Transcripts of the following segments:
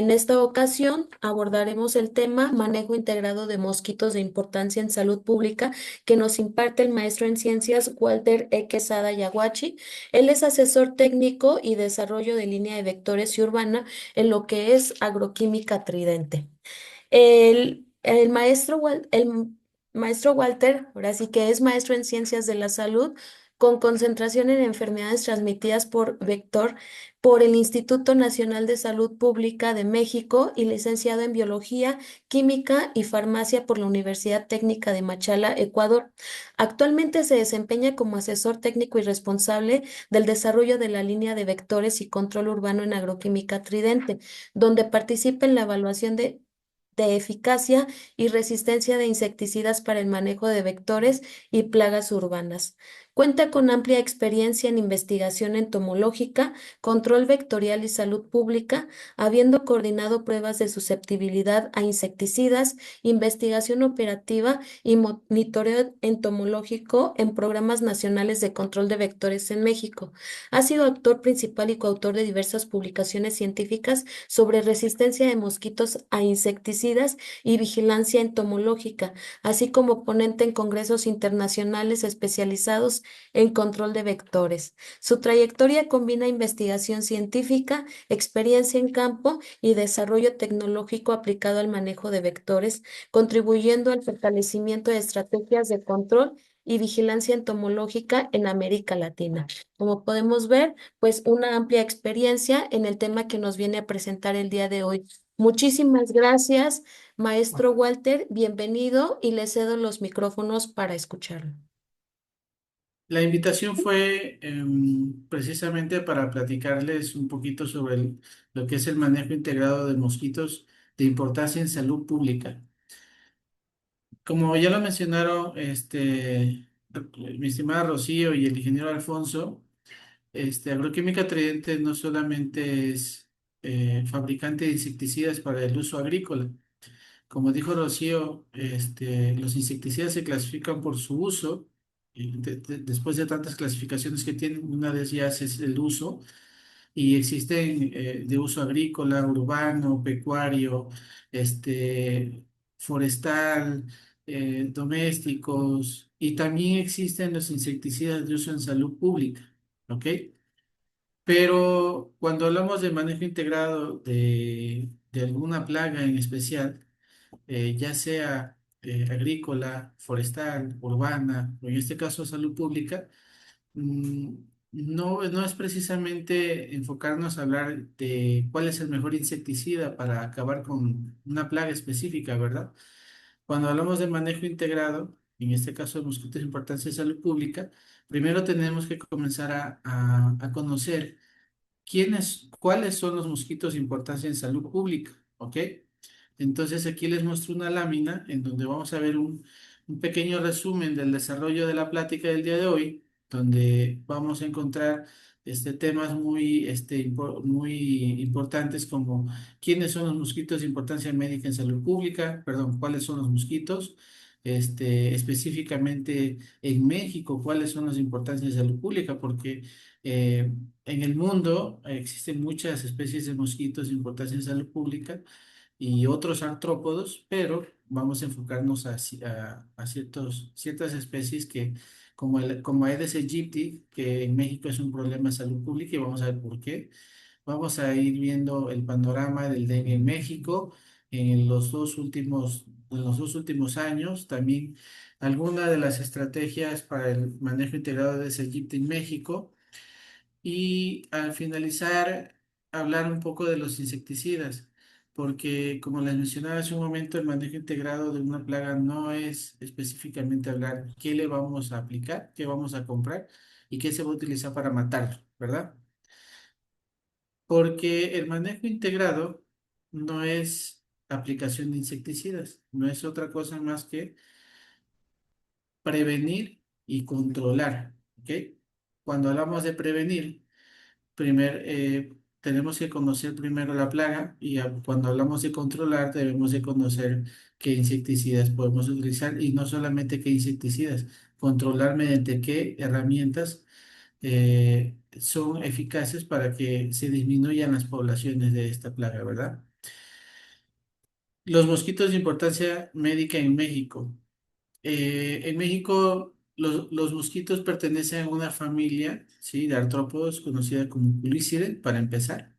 En esta ocasión abordaremos el tema manejo integrado de mosquitos de importancia en salud pública que nos imparte el maestro en ciencias Walter E. Quesada Yaguachi. Él es asesor técnico y desarrollo de línea de vectores y urbana en lo que es agroquímica Tridente. El maestro Walter, ahora sí que es maestro en ciencias de la salud, con concentración en enfermedades transmitidas por vector por el Instituto Nacional de Salud Pública de México y licenciado en Biología, Química y Farmacia por la Universidad Técnica de Machala, Ecuador. Actualmente se desempeña como asesor técnico y responsable del desarrollo de la línea de vectores y control urbano en agroquímica Tridente, donde participa en la evaluación de eficacia y resistencia de insecticidas para el manejo de vectores y plagas urbanas. Cuenta con amplia experiencia en investigación entomológica, control vectorial y salud pública, habiendo coordinado pruebas de susceptibilidad a insecticidas, investigación operativa y monitoreo entomológico en programas nacionales de control de vectores en México. Ha sido autor principal y coautor de diversas publicaciones científicas sobre resistencia de mosquitos a insecticidas y vigilancia entomológica, así como ponente en congresos internacionales especializados en control de vectores. Su trayectoria combina investigación científica, experiencia en campo y desarrollo tecnológico aplicado al manejo de vectores, contribuyendo al fortalecimiento de estrategias de control y vigilancia entomológica en América Latina. Como podemos ver, pues una amplia experiencia en el tema que nos viene a presentar el día de hoy. Muchísimas gracias, maestro Walter. Bienvenido y le cedo los micrófonos para escucharlo. La invitación fue precisamente para platicarles un poquito sobre lo que es el manejo integrado de mosquitos de importancia en salud pública. Como ya lo mencionaron, mi estimada Rocío y el ingeniero Alfonso, Agroquímica Tridente no solamente es fabricante de insecticidas para el uso agrícola. Como dijo Rocío, los insecticidas se clasifican por su uso. Y después de tantas clasificaciones que tienen, una de ellas es el uso. Y existen de uso agrícola, urbano, pecuario, forestal, domésticos. Y también existen los insecticidas de uso en salud pública. ¿Ok? Pero cuando hablamos de manejo integrado de alguna plaga en especial, ya sea agrícola, forestal, urbana, o en este caso salud pública, mm, no es precisamente enfocarnos a hablar de cuál es el mejor insecticida para acabar con una plaga específica, ¿verdad? Cuando hablamos de manejo integrado, en este caso de mosquitos de importancia de salud pública, primero tenemos que comenzar a conocer cuáles son los mosquitos de importancia en salud pública, ¿ok? Entonces aquí les muestro una lámina en donde vamos a ver un pequeño resumen del desarrollo de la plática del día de hoy, donde vamos a encontrar temas muy importantes como quiénes son los mosquitos de importancia médica en salud pública, perdón, cuáles son los mosquitos, específicamente en México, cuáles son las importancias de salud pública, porque en el mundo existen muchas especies de mosquitos de importancia en salud pública y otros artrópodos, pero vamos a enfocarnos a ciertas especies como Aedes aegypti, que en México es un problema de salud pública y vamos a ver por qué. Vamos a ir viendo el panorama del dengue en México en los dos últimos años, también algunas de las estrategias para el manejo integrado de Aedes aegypti en México y al finalizar, hablar un poco de los insecticidas, porque como les mencionaba hace un momento, el manejo integrado de una plaga no es específicamente hablar qué le vamos a aplicar, qué vamos a comprar y qué se va a utilizar para matarlo, ¿verdad? Porque el manejo integrado no es aplicación de insecticidas, no es otra cosa más que prevenir y controlar, ¿ok? Cuando hablamos de prevenir, tenemos que conocer primero la plaga y cuando hablamos de controlar debemos de conocer qué insecticidas podemos utilizar y no solamente qué insecticidas, controlar mediante qué herramientas son eficaces para que se disminuyan las poblaciones de esta plaga, ¿verdad? Los mosquitos de importancia médica en México. En México, los mosquitos pertenecen a una familia, ¿sí? De artrópodos conocida como Culicidae, para empezar.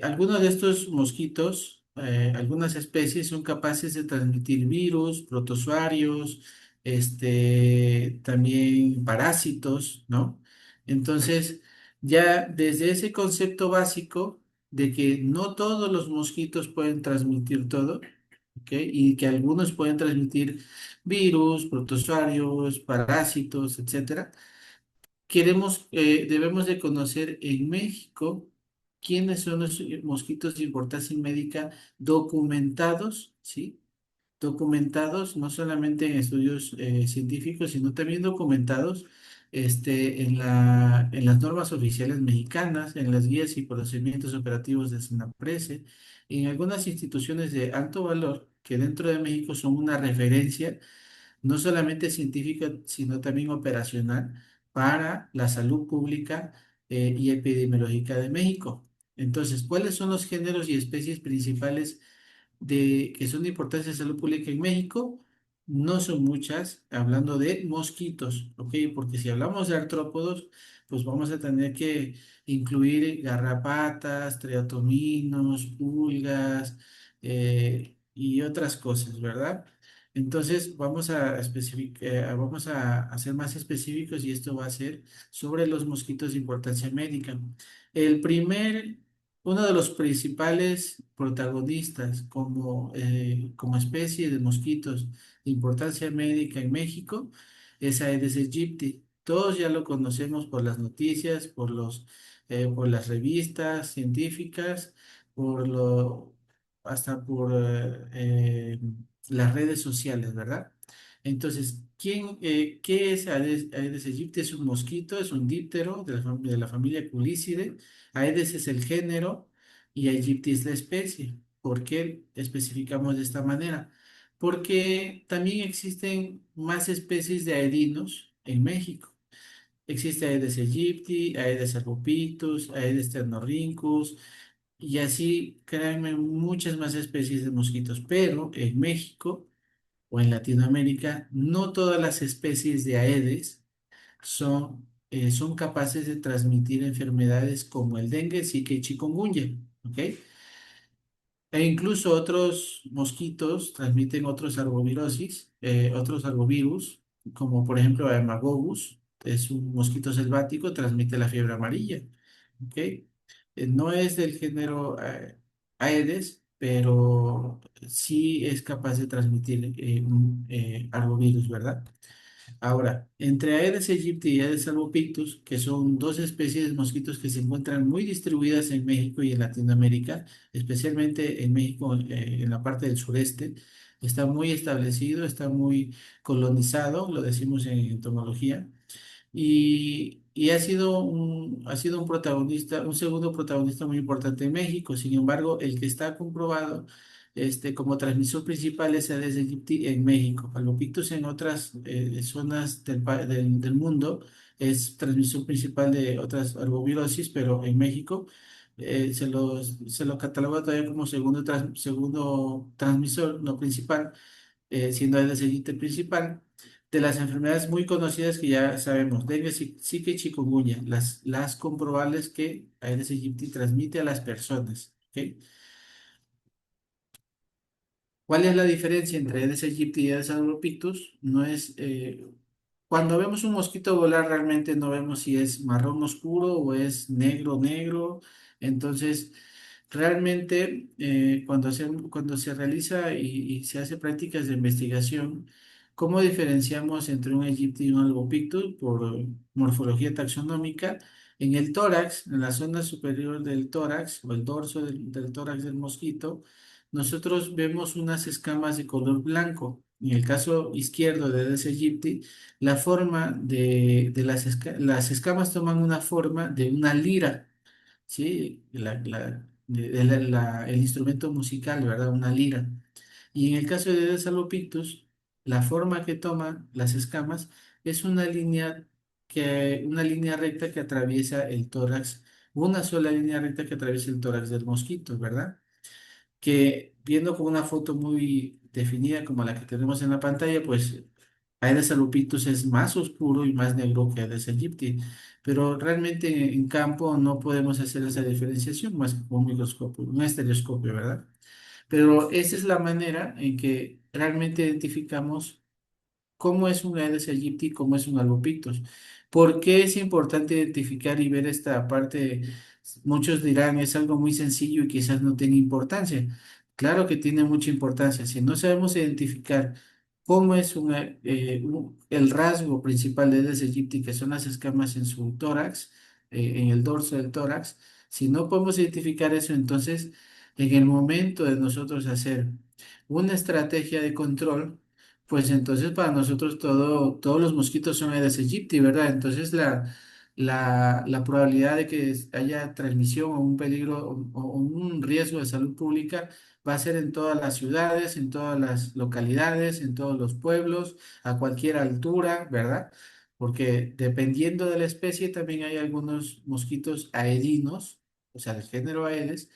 Algunos de estos mosquitos, algunas especies son capaces de transmitir virus, protozoarios, también parásitos, ¿no? Entonces, ya desde ese concepto básico de que no todos los mosquitos pueden transmitir todo, ¿ok? Y que algunos pueden transmitir virus, protozoarios, parásitos, etcétera. Debemos de conocer en México quiénes son los mosquitos de importancia médica documentados, ¿sí? Documentados no solamente en estudios científicos, sino también documentados en las normas oficiales mexicanas, en las guías y procedimientos operativos de SENAPRESE, en algunas instituciones de alto valor que dentro de México son una referencia no solamente científica, sino también operacional para la salud pública y epidemiológica de México. Entonces, ¿cuáles son los géneros y especies principales que son de importancia de salud pública en México? No son muchas, hablando de mosquitos, ¿ok? Porque si hablamos de artrópodos, pues vamos a tener que incluir garrapatas, triatominos, pulgas y otras cosas, ¿verdad? Entonces vamos a ser más específicos y esto va a ser sobre los mosquitos de importancia médica. El primer, Uno de los principales protagonistas como especie de mosquitos de importancia médica en México es Aedes aegypti. Todos ya lo conocemos por las noticias, por las revistas científicas, por lo, hasta por las redes sociales, ¿verdad? Entonces, ¿qué es Aedes aegypti? Es un mosquito, es un díptero de la familia Culicidae. Aedes es el género y aegypti es la especie. ¿Por qué especificamos de esta manera? Porque también existen más especies de aedinos en México. Existe Aedes aegypti, Aedes albopictus, Aedes tenorrhynchus, y así, créanme, muchas más especies de mosquitos. Pero en México o en Latinoamérica, no todas las especies de Aedes son capaces de transmitir enfermedades como el dengue, zika y chikungunya, ¿ok? E incluso otros mosquitos transmiten otros arbovirus, como por ejemplo Haemophilus, es un mosquito selvático, transmite la fiebre amarilla, ¿ok? No es del género Aedes, pero sí es capaz de transmitir un arbovirus, ¿verdad? Ahora, entre Aedes aegypti y Aedes albopictus, que son dos especies de mosquitos que se encuentran muy distribuidas en México y en Latinoamérica, especialmente en México, en la parte del sureste, está muy establecido, está muy colonizado, lo decimos en entomología, y ha sido un protagonista, un segundo protagonista muy importante en México. Sin embargo, el que está comprobado como transmisor principal es Aedes aegypti en México. Albopictus en otras zonas del mundo es transmisión principal de otras arbovirosis, pero en México se lo cataloga todavía como segundo transmisor, no principal, siendo Aedes aegypti el principal. De las enfermedades muy conocidas que ya sabemos, dengue, zika y chikungunya, las comprobables que Aedes aegypti transmite a las personas, ¿ok? ¿Cuál es la diferencia entre Aedes aegypti y Aedes albopictus? No es, cuando vemos un mosquito volar, realmente no vemos si es marrón oscuro o es negro negro. Entonces, realmente, cuando se realiza y se hace prácticas de investigación, ¿cómo diferenciamos entre un aegypti y un albopictus? Por morfología taxonómica. En el tórax, en la zona superior del tórax o el dorso del tórax del mosquito, nosotros vemos unas escamas de color blanco. En el caso izquierdo de Aedes aegypti, la forma las escamas toman una forma de una lira, ¿sí? El instrumento musical, ¿verdad? Una lira. Y en el caso de Aedes albopictus, la forma que toman las escamas es una línea recta que atraviesa el tórax, una sola línea recta que atraviesa el tórax del mosquito, ¿verdad? que viendo con una foto muy definida como la que tenemos en la pantalla, pues Aedes albopictus es más oscuro y más negro que Aedes aegypti, pero realmente en campo no podemos hacer esa diferenciación más que con un microscopio, un estereoscopio, ¿verdad? Pero esa es la manera en que realmente identificamos cómo es un Aedes aegypti, cómo es un albopictus. ¿Por qué es importante identificar y ver esta parte? Muchos dirán, es algo muy sencillo y quizás no tenga importancia. Claro que tiene mucha importancia. Si no sabemos identificar cómo es el rasgo principal de Aedes aegypti, que son las escamas en su tórax, en el dorso del tórax, si no podemos identificar eso, entonces en el momento de nosotros hacer una estrategia de control, pues entonces para nosotros todos los mosquitos son Aedes aegypti, ¿verdad? Entonces la probabilidad de que haya transmisión o un peligro o un riesgo de salud pública va a ser en todas las ciudades, en todas las localidades, en todos los pueblos, a cualquier altura, ¿verdad? Porque dependiendo de la especie también hay algunos mosquitos aedinos, o sea, del género Aedes,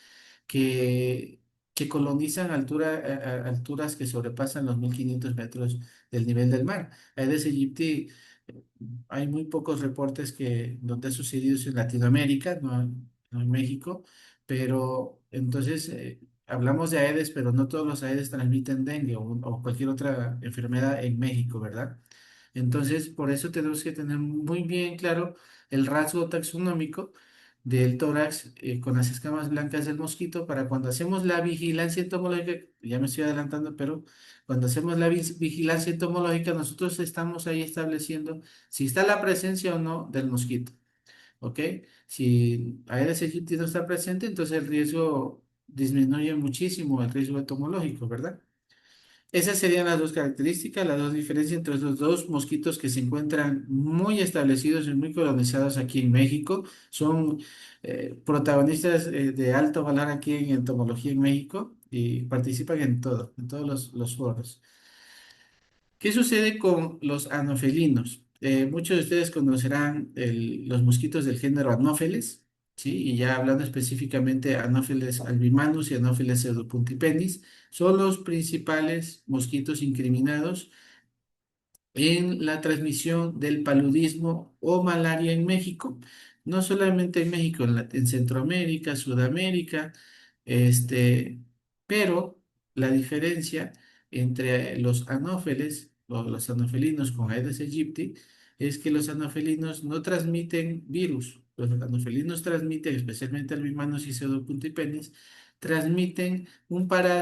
que que colonizan alturas que sobrepasan los 1500 metros del nivel del mar. Aedes aegypti, hay muy pocos reportes donde ha sucedido eso en Latinoamérica, no en México, pero entonces hablamos de Aedes, pero no todos los Aedes transmiten dengue o cualquier otra enfermedad en México, ¿verdad? Entonces, por eso tenemos que tener muy bien claro el rasgo taxonómico del tórax con las escamas blancas del mosquito para cuando hacemos la vigilancia entomológica, ya me estoy adelantando, pero cuando hacemos la vigilancia entomológica, nosotros estamos ahí estableciendo si está la presencia o no del mosquito, ¿ok? Si Aedes aegypti no está presente, entonces el riesgo disminuye muchísimo, el riesgo entomológico, ¿verdad? Esas serían las dos características, las dos diferencias entre los dos mosquitos que se encuentran muy establecidos y muy colonizados aquí en México. Son protagonistas de alto valor aquí en entomología en México y participan en todo, en todos los foros. ¿Qué sucede con los anofelinos? Muchos de ustedes conocerán los mosquitos del género Anopheles, ¿sí? Y ya hablando específicamente Anopheles albimanus y Anopheles pseudopuntipenis, son los principales mosquitos incriminados en la transmisión del paludismo o malaria en México. No solamente en México, en Centroamérica, Sudamérica, este, pero la diferencia entre los anófeles o los anofelinos con Aedes aegypti es que los anofelinos no transmiten virus. Los anofelinos transmiten, especialmente albimanos y pseudopuntipenis, transmiten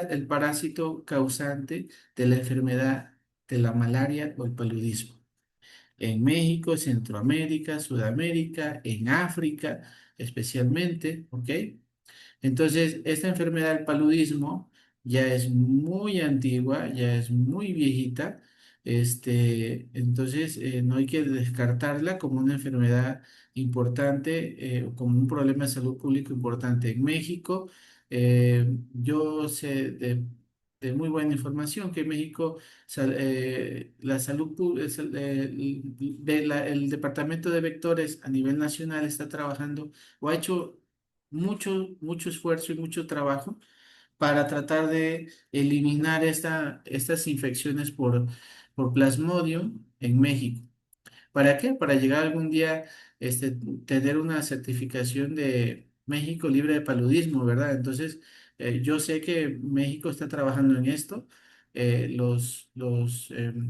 el parásito causante de la enfermedad de la malaria o el paludismo. En México, Centroamérica, Sudamérica, en África especialmente, ¿ok? Entonces, esta enfermedad del paludismo ya es muy antigua, ya es muy viejita. Entonces, no hay que descartarla como una enfermedad importante, o como un problema de salud pública importante. En México, yo sé de muy buena información que en México la salud pública, el Departamento de Vectores a nivel nacional está trabajando o ha hecho mucho esfuerzo y mucho trabajo para tratar de eliminar estas infecciones por Plasmodium en México. ¿Para qué? Para llegar algún día, tener una certificación de México libre de paludismo, ¿verdad? Entonces, yo sé que México está trabajando en esto. Los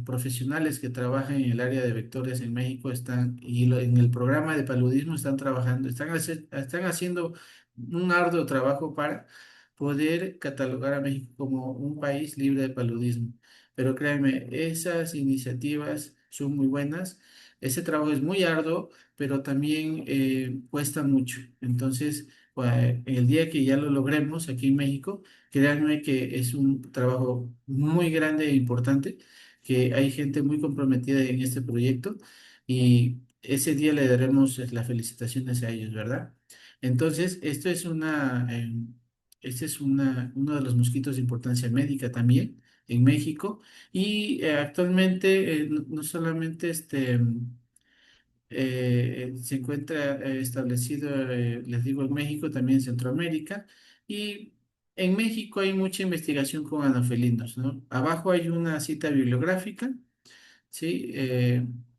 profesionales que trabajan en el área de vectores en México en el programa de paludismo están trabajando, están haciendo un arduo trabajo para poder catalogar a México como un país libre de paludismo. Pero créanme, esas iniciativas son muy buenas. Ese trabajo es muy arduo, pero también cuesta mucho. Entonces, el día que ya lo logremos aquí en México, créanme que es un trabajo muy grande e importante, que hay gente muy comprometida en este proyecto y ese día le daremos las felicitaciones a ellos, ¿verdad? Entonces, este es uno de los mosquitos de importancia médica también en México y actualmente no solamente se encuentra establecido, les digo, en México, también en Centroamérica y En México hay mucha investigación con anofelinos, ¿no? Abajo hay una cita bibliográfica, ¿sí?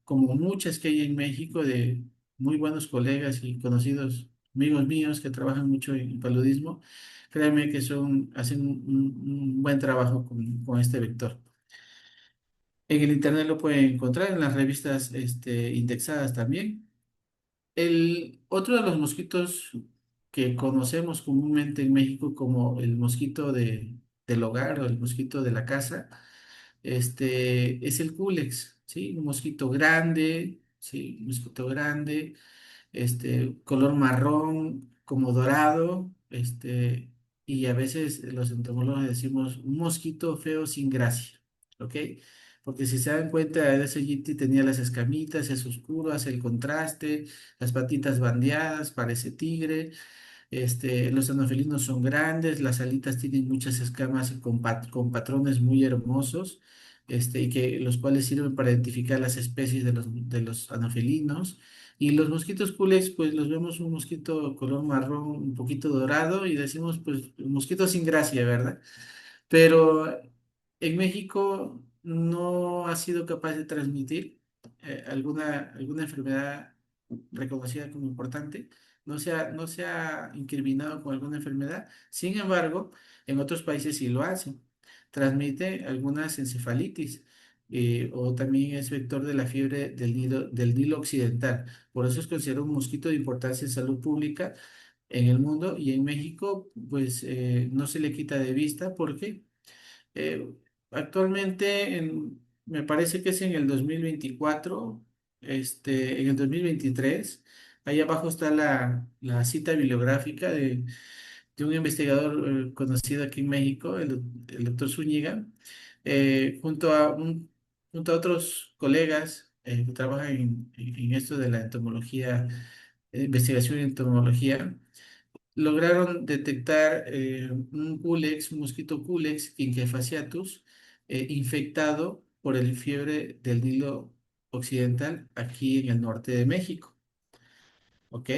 Como muchas que hay en México de muy buenos colegas y conocidos amigos míos que trabajan mucho en paludismo, créanme que hacen un buen trabajo con este vector. En el internet lo pueden encontrar en las revistas indexadas también. Otro de los mosquitos que conocemos comúnmente en México como el mosquito del hogar o el mosquito de la casa, es el Culex, ¿sí? Un mosquito grande, ¿sí? Un mosquito grande, color marrón, como dorado, y a veces los entomólogos decimos un mosquito feo sin gracia, ¿ok? Porque si se dan cuenta, ese Yeti tenía las escamitas, es oscuro, hace el contraste, las patitas bandeadas, parece tigre, los anofelinos son grandes, las alitas tienen muchas escamas con patrones muy hermosos, y que los cuales sirven para identificar las especies de los anofelinos. Y los mosquitos culex, pues los vemos un mosquito color marrón, un poquito dorado, y decimos, pues, mosquito sin gracia, ¿verdad? Pero en México no ha sido capaz de transmitir alguna enfermedad reconocida como importante, no se ha incriminado con alguna enfermedad. Sin embargo, en otros países sí lo hacen. Transmite algunas encefalitis, o también es vector de la fiebre del Nilo Occidental. Por eso es considerado un mosquito de importancia en salud pública en el mundo, y en México pues no se le quita de vista porque eh, actualmente, me parece que es en el 2024, en el 2023, ahí abajo está la cita bibliográfica de un investigador conocido aquí en México, el doctor Zúñiga, junto a otros colegas que trabajan en esto de la entomología, investigación en entomología. Lograron detectar un culex, un mosquito culex, Quinquefaciatus, infectado por el fiebre del Nilo Occidental aquí en el norte de México. ¿Ok?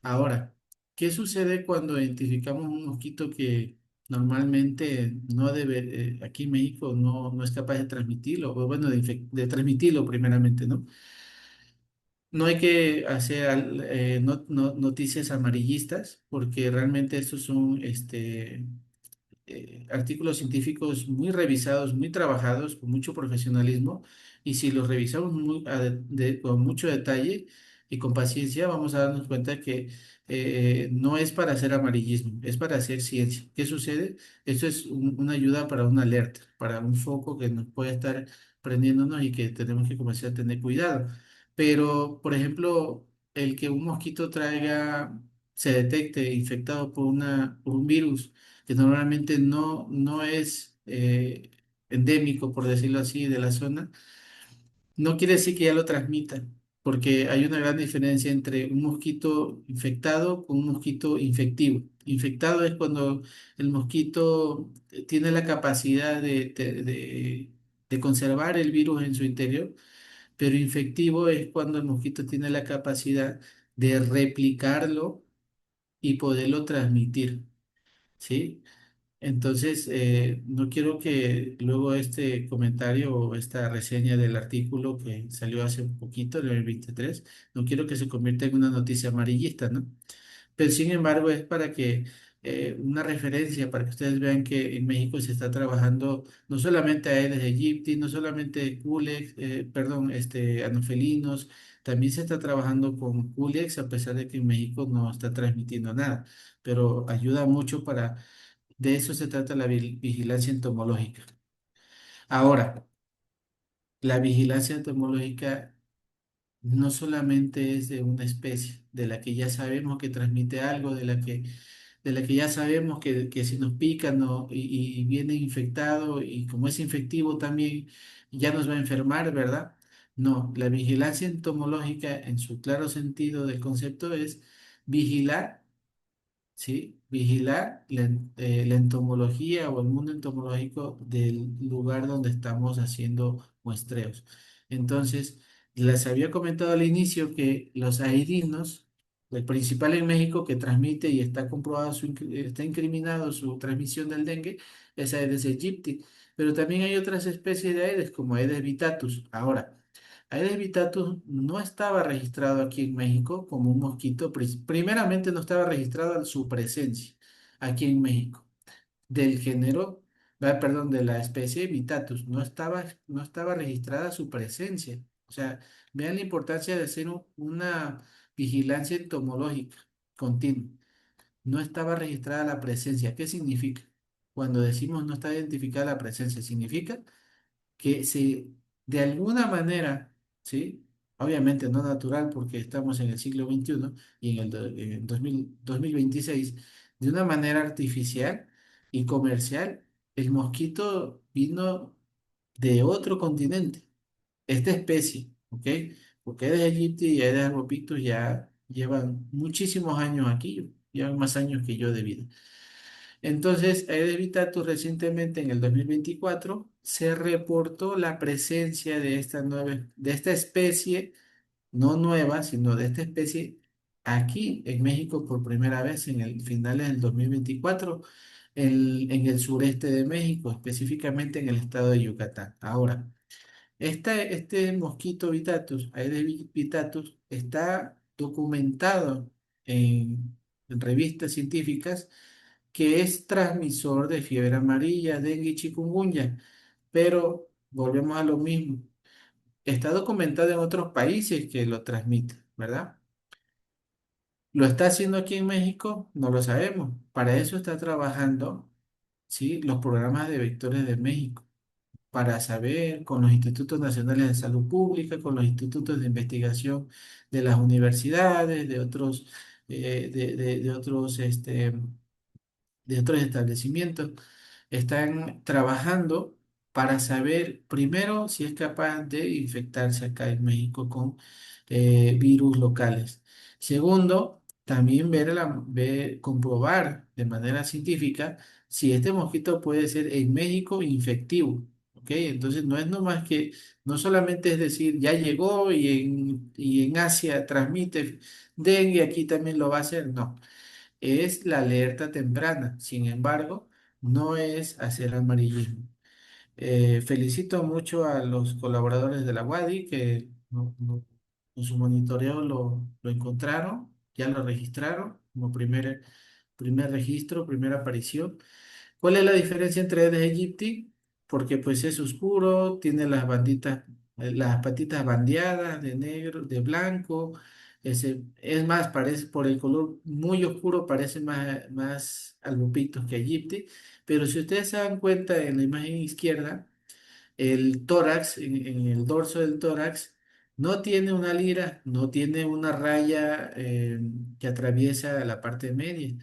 Ahora, ¿qué sucede cuando identificamos un mosquito que normalmente no debe, aquí en México no es capaz de transmitirlo, o bueno, de transmitirlo primeramente, ¿no? No hay que hacer noticias amarillistas, porque realmente estos son artículos científicos muy revisados, muy trabajados, con mucho profesionalismo, y si los revisamos con mucho detalle y con paciencia, vamos a darnos cuenta que no es para hacer amarillismo, es para hacer ciencia. ¿Qué sucede? Esto es una ayuda para una alerta, para un foco que nos puede estar prendiéndonos y que tenemos que comenzar a tener cuidado. Pero, por ejemplo, el que un mosquito se detecte infectado por un virus, que normalmente no es endémico, por decirlo así, de la zona, no quiere decir que ya lo transmita, porque hay una gran diferencia entre un mosquito infectado con un mosquito infectivo. Infectado es cuando el mosquito tiene la capacidad de conservar el virus en su interior, pero infectivo es cuando el mosquito tiene la capacidad de replicarlo y poderlo transmitir. ¿Sí? Entonces, no quiero que luego este comentario o esta reseña del artículo que salió hace un poquito, en el 23, no quiero que se convierta en una noticia amarillista, ¿no? Pero sin embargo es para que una referencia, para que ustedes vean que en México se está trabajando no solamente Aedes aegypti, no solamente Culex, perdón, anofelinos, también se está trabajando con Culex, a pesar de que en México no está transmitiendo nada, pero ayuda mucho de eso se trata la vigilancia entomológica. Ahora, la vigilancia entomológica no solamente es de una especie, de la que ya sabemos que transmite algo, de la que ya sabemos que si nos pica y viene infectado, y como es infectivo también, ya nos va a enfermar, ¿verdad? No, la vigilancia entomológica en su claro sentido del concepto es vigilar, ¿sí? Vigilar la entomología o el mundo entomológico del lugar donde estamos haciendo muestreos. Entonces, les había comentado al inicio que los aerinos el principal en México que transmite y está comprobado, está incriminado su transmisión del dengue, es Aedes aegypti. Pero también hay otras especies de Aedes, como Aedes vittatus. Ahora, Aedes vittatus no estaba registrado aquí en México como un mosquito. Primeramente no estaba registrada su presencia aquí en México del género, perdón, de la especie Vitatus. No estaba registrada su presencia. O sea, vean la importancia de hacer una vigilancia entomológica continua. No estaba registrada la presencia. ¿Qué significa? Cuando decimos no está identificada la presencia, significa que de alguna manera, ¿sí? Obviamente no natural porque estamos en el siglo XXI y en 2026, de una manera artificial y comercial, el mosquito vino de otro continente, esta especie, ¿ok? Porque Aedes aegypti y Aedes albopictus ya llevan muchísimos años aquí, llevan más años que yo de vida. Entonces, Aedes Vitatus recientemente, en el 2024, se reportó la presencia de esta especie, no nueva, sino de esta especie aquí en México por primera vez en el finales del 2024, en el sureste de México, específicamente en el estado de Yucatán. Ahora, este mosquito Vitatus, Vitatus, está documentado en revistas científicas que es transmisor de fiebre amarilla, dengue y chikungunya. Pero volvemos a lo mismo. Está documentado en otros países que lo transmiten, ¿verdad? ¿Lo está haciendo aquí en México? No lo sabemos. Para eso está trabajando, ¿sí? Los programas de vectores de México, para saber con los institutos nacionales de salud pública, con los institutos de investigación de las universidades, de otros, de otros establecimientos, están trabajando para saber primero si es capaz de infectarse acá en México con virus locales. Segundo, también comprobar de manera científica si este mosquito puede ser en México infectivo. ¿Ok? Entonces no es nomás que, no solamente es decir, ya llegó y en Asia transmite dengue, aquí también lo va a hacer. No, es la alerta temprana. Sin embargo, no es hacer amarillismo. Felicito mucho a los colaboradores de la UADY que con su monitoreo lo encontraron, ya lo registraron como primer registro, primera aparición. ¿Cuál es la diferencia entre Aedes aegypti? Porque pues es oscuro, tiene las patitas bandeadas de negro, de blanco. Es más, parece por el color muy oscuro, parece más albopictus que aegypti. Pero si ustedes se dan cuenta en la imagen izquierda, el tórax, en el dorso del tórax, no tiene una lira, no tiene una raya que atraviesa la parte media,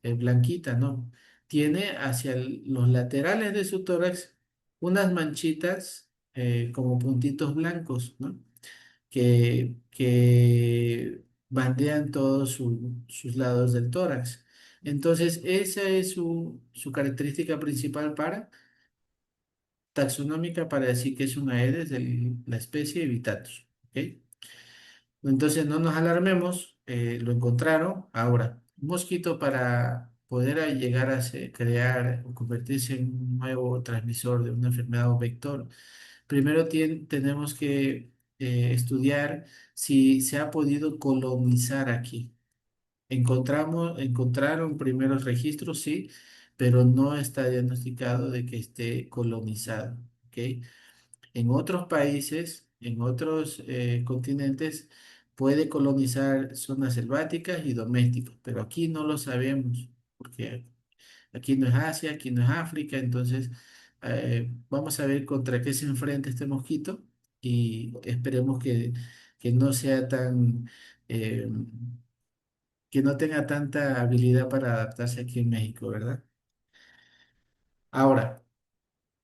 blanquita, no. Tiene hacia los laterales de su tórax unas manchitas como puntitos blancos, ¿no? Que bandean todos sus lados del tórax. Entonces, esa es su característica principal para taxonómica para decir que es una Aedes de la especie Evitatus. ¿Ok? Entonces no nos alarmemos, lo encontraron. Ahora, un mosquito para poder llegar a crear o convertirse en un nuevo transmisor de una enfermedad o vector, primero tenemos que estudiar si se ha podido colonizar aquí. Encontraron primeros registros, sí, pero no está diagnosticado de que esté colonizado. ¿Ok? En otros países, en otros continentes, puede colonizar zonas selváticas y domésticas, pero aquí no lo sabemos, porque aquí no es Asia, aquí no es África, entonces vamos a ver contra qué se enfrenta este mosquito y esperemos que no sea eh, que no tenga tanta habilidad para adaptarse aquí en México, ¿verdad? Ahora,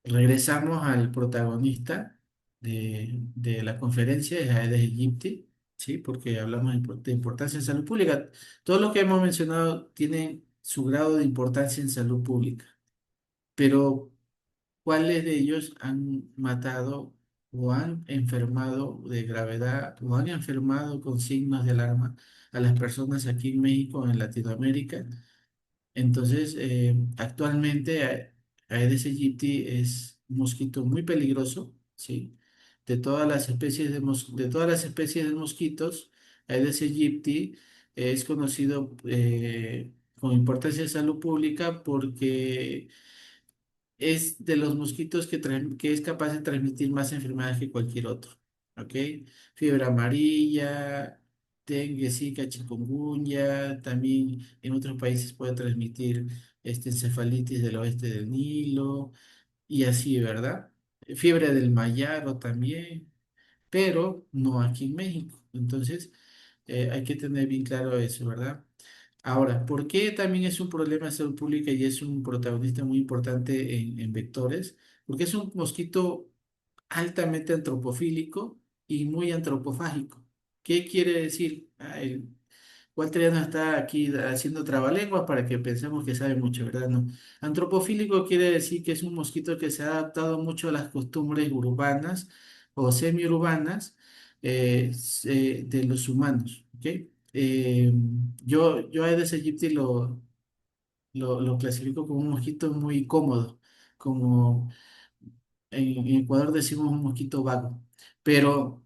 regresamos al protagonista de la conferencia, es Aedes aegypti, ¿sí? Porque hablamos de importancia en salud pública. Todos los que hemos mencionado tienen su grado de importancia en salud pública, pero ¿cuáles de ellos han matado o han enfermado de gravedad o han enfermado con signos de alarma a las personas aquí en México, en Latinoamérica. Entonces, actualmente Aedes aegypti es un mosquito muy peligroso, ¿sí? De todas las especies de todas las especies de mosquitos, Aedes aegypti es conocido con importancia de salud pública porque es de los mosquitos que es capaz de transmitir más enfermedades que cualquier otro, ¿ok? Fiebre amarilla, dengue, zika, chikungunya, también en otros países puede transmitir encefalitis del oeste del Nilo y así, ¿verdad? Fiebre del Mayaro también, pero no aquí en México. Entonces, hay que tener bien claro eso, ¿verdad? Ahora, ¿por qué también es un problema de salud pública y es un protagonista muy importante en vectores? Porque es un mosquito altamente antropofílico y muy antropofágico. ¿Qué quiere decir? Walter ya nos está aquí haciendo trabalenguas para que pensemos que sabe mucho, ¿verdad? No. Antropofílico quiere decir que es un mosquito que se ha adaptado mucho a las costumbres urbanas o semiurbanas de los humanos, ¿ok? Yo a Aedes aegypti lo clasifico como un mosquito muy cómodo, como en Ecuador decimos un mosquito vago, pero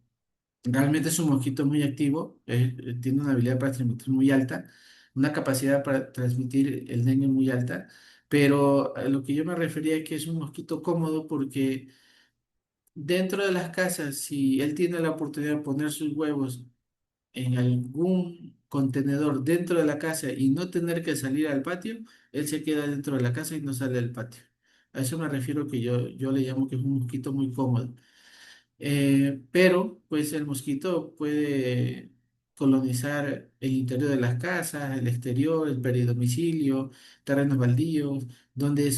realmente es un mosquito muy activo, tiene una habilidad para transmitir muy alta, una capacidad para transmitir el dengue muy alta, pero a lo que yo me refería es que es un mosquito cómodo porque dentro de las casas, si él tiene la oportunidad de poner sus huevos en algún contenedor dentro de la casa y no tener que salir al patio, él se queda dentro de la casa y no sale al patio. A eso me refiero que yo le llamo que es un mosquito muy cómodo. Pero pues el mosquito puede colonizar el interior de las casas, el exterior, el peridomicilio, terrenos baldíos, donde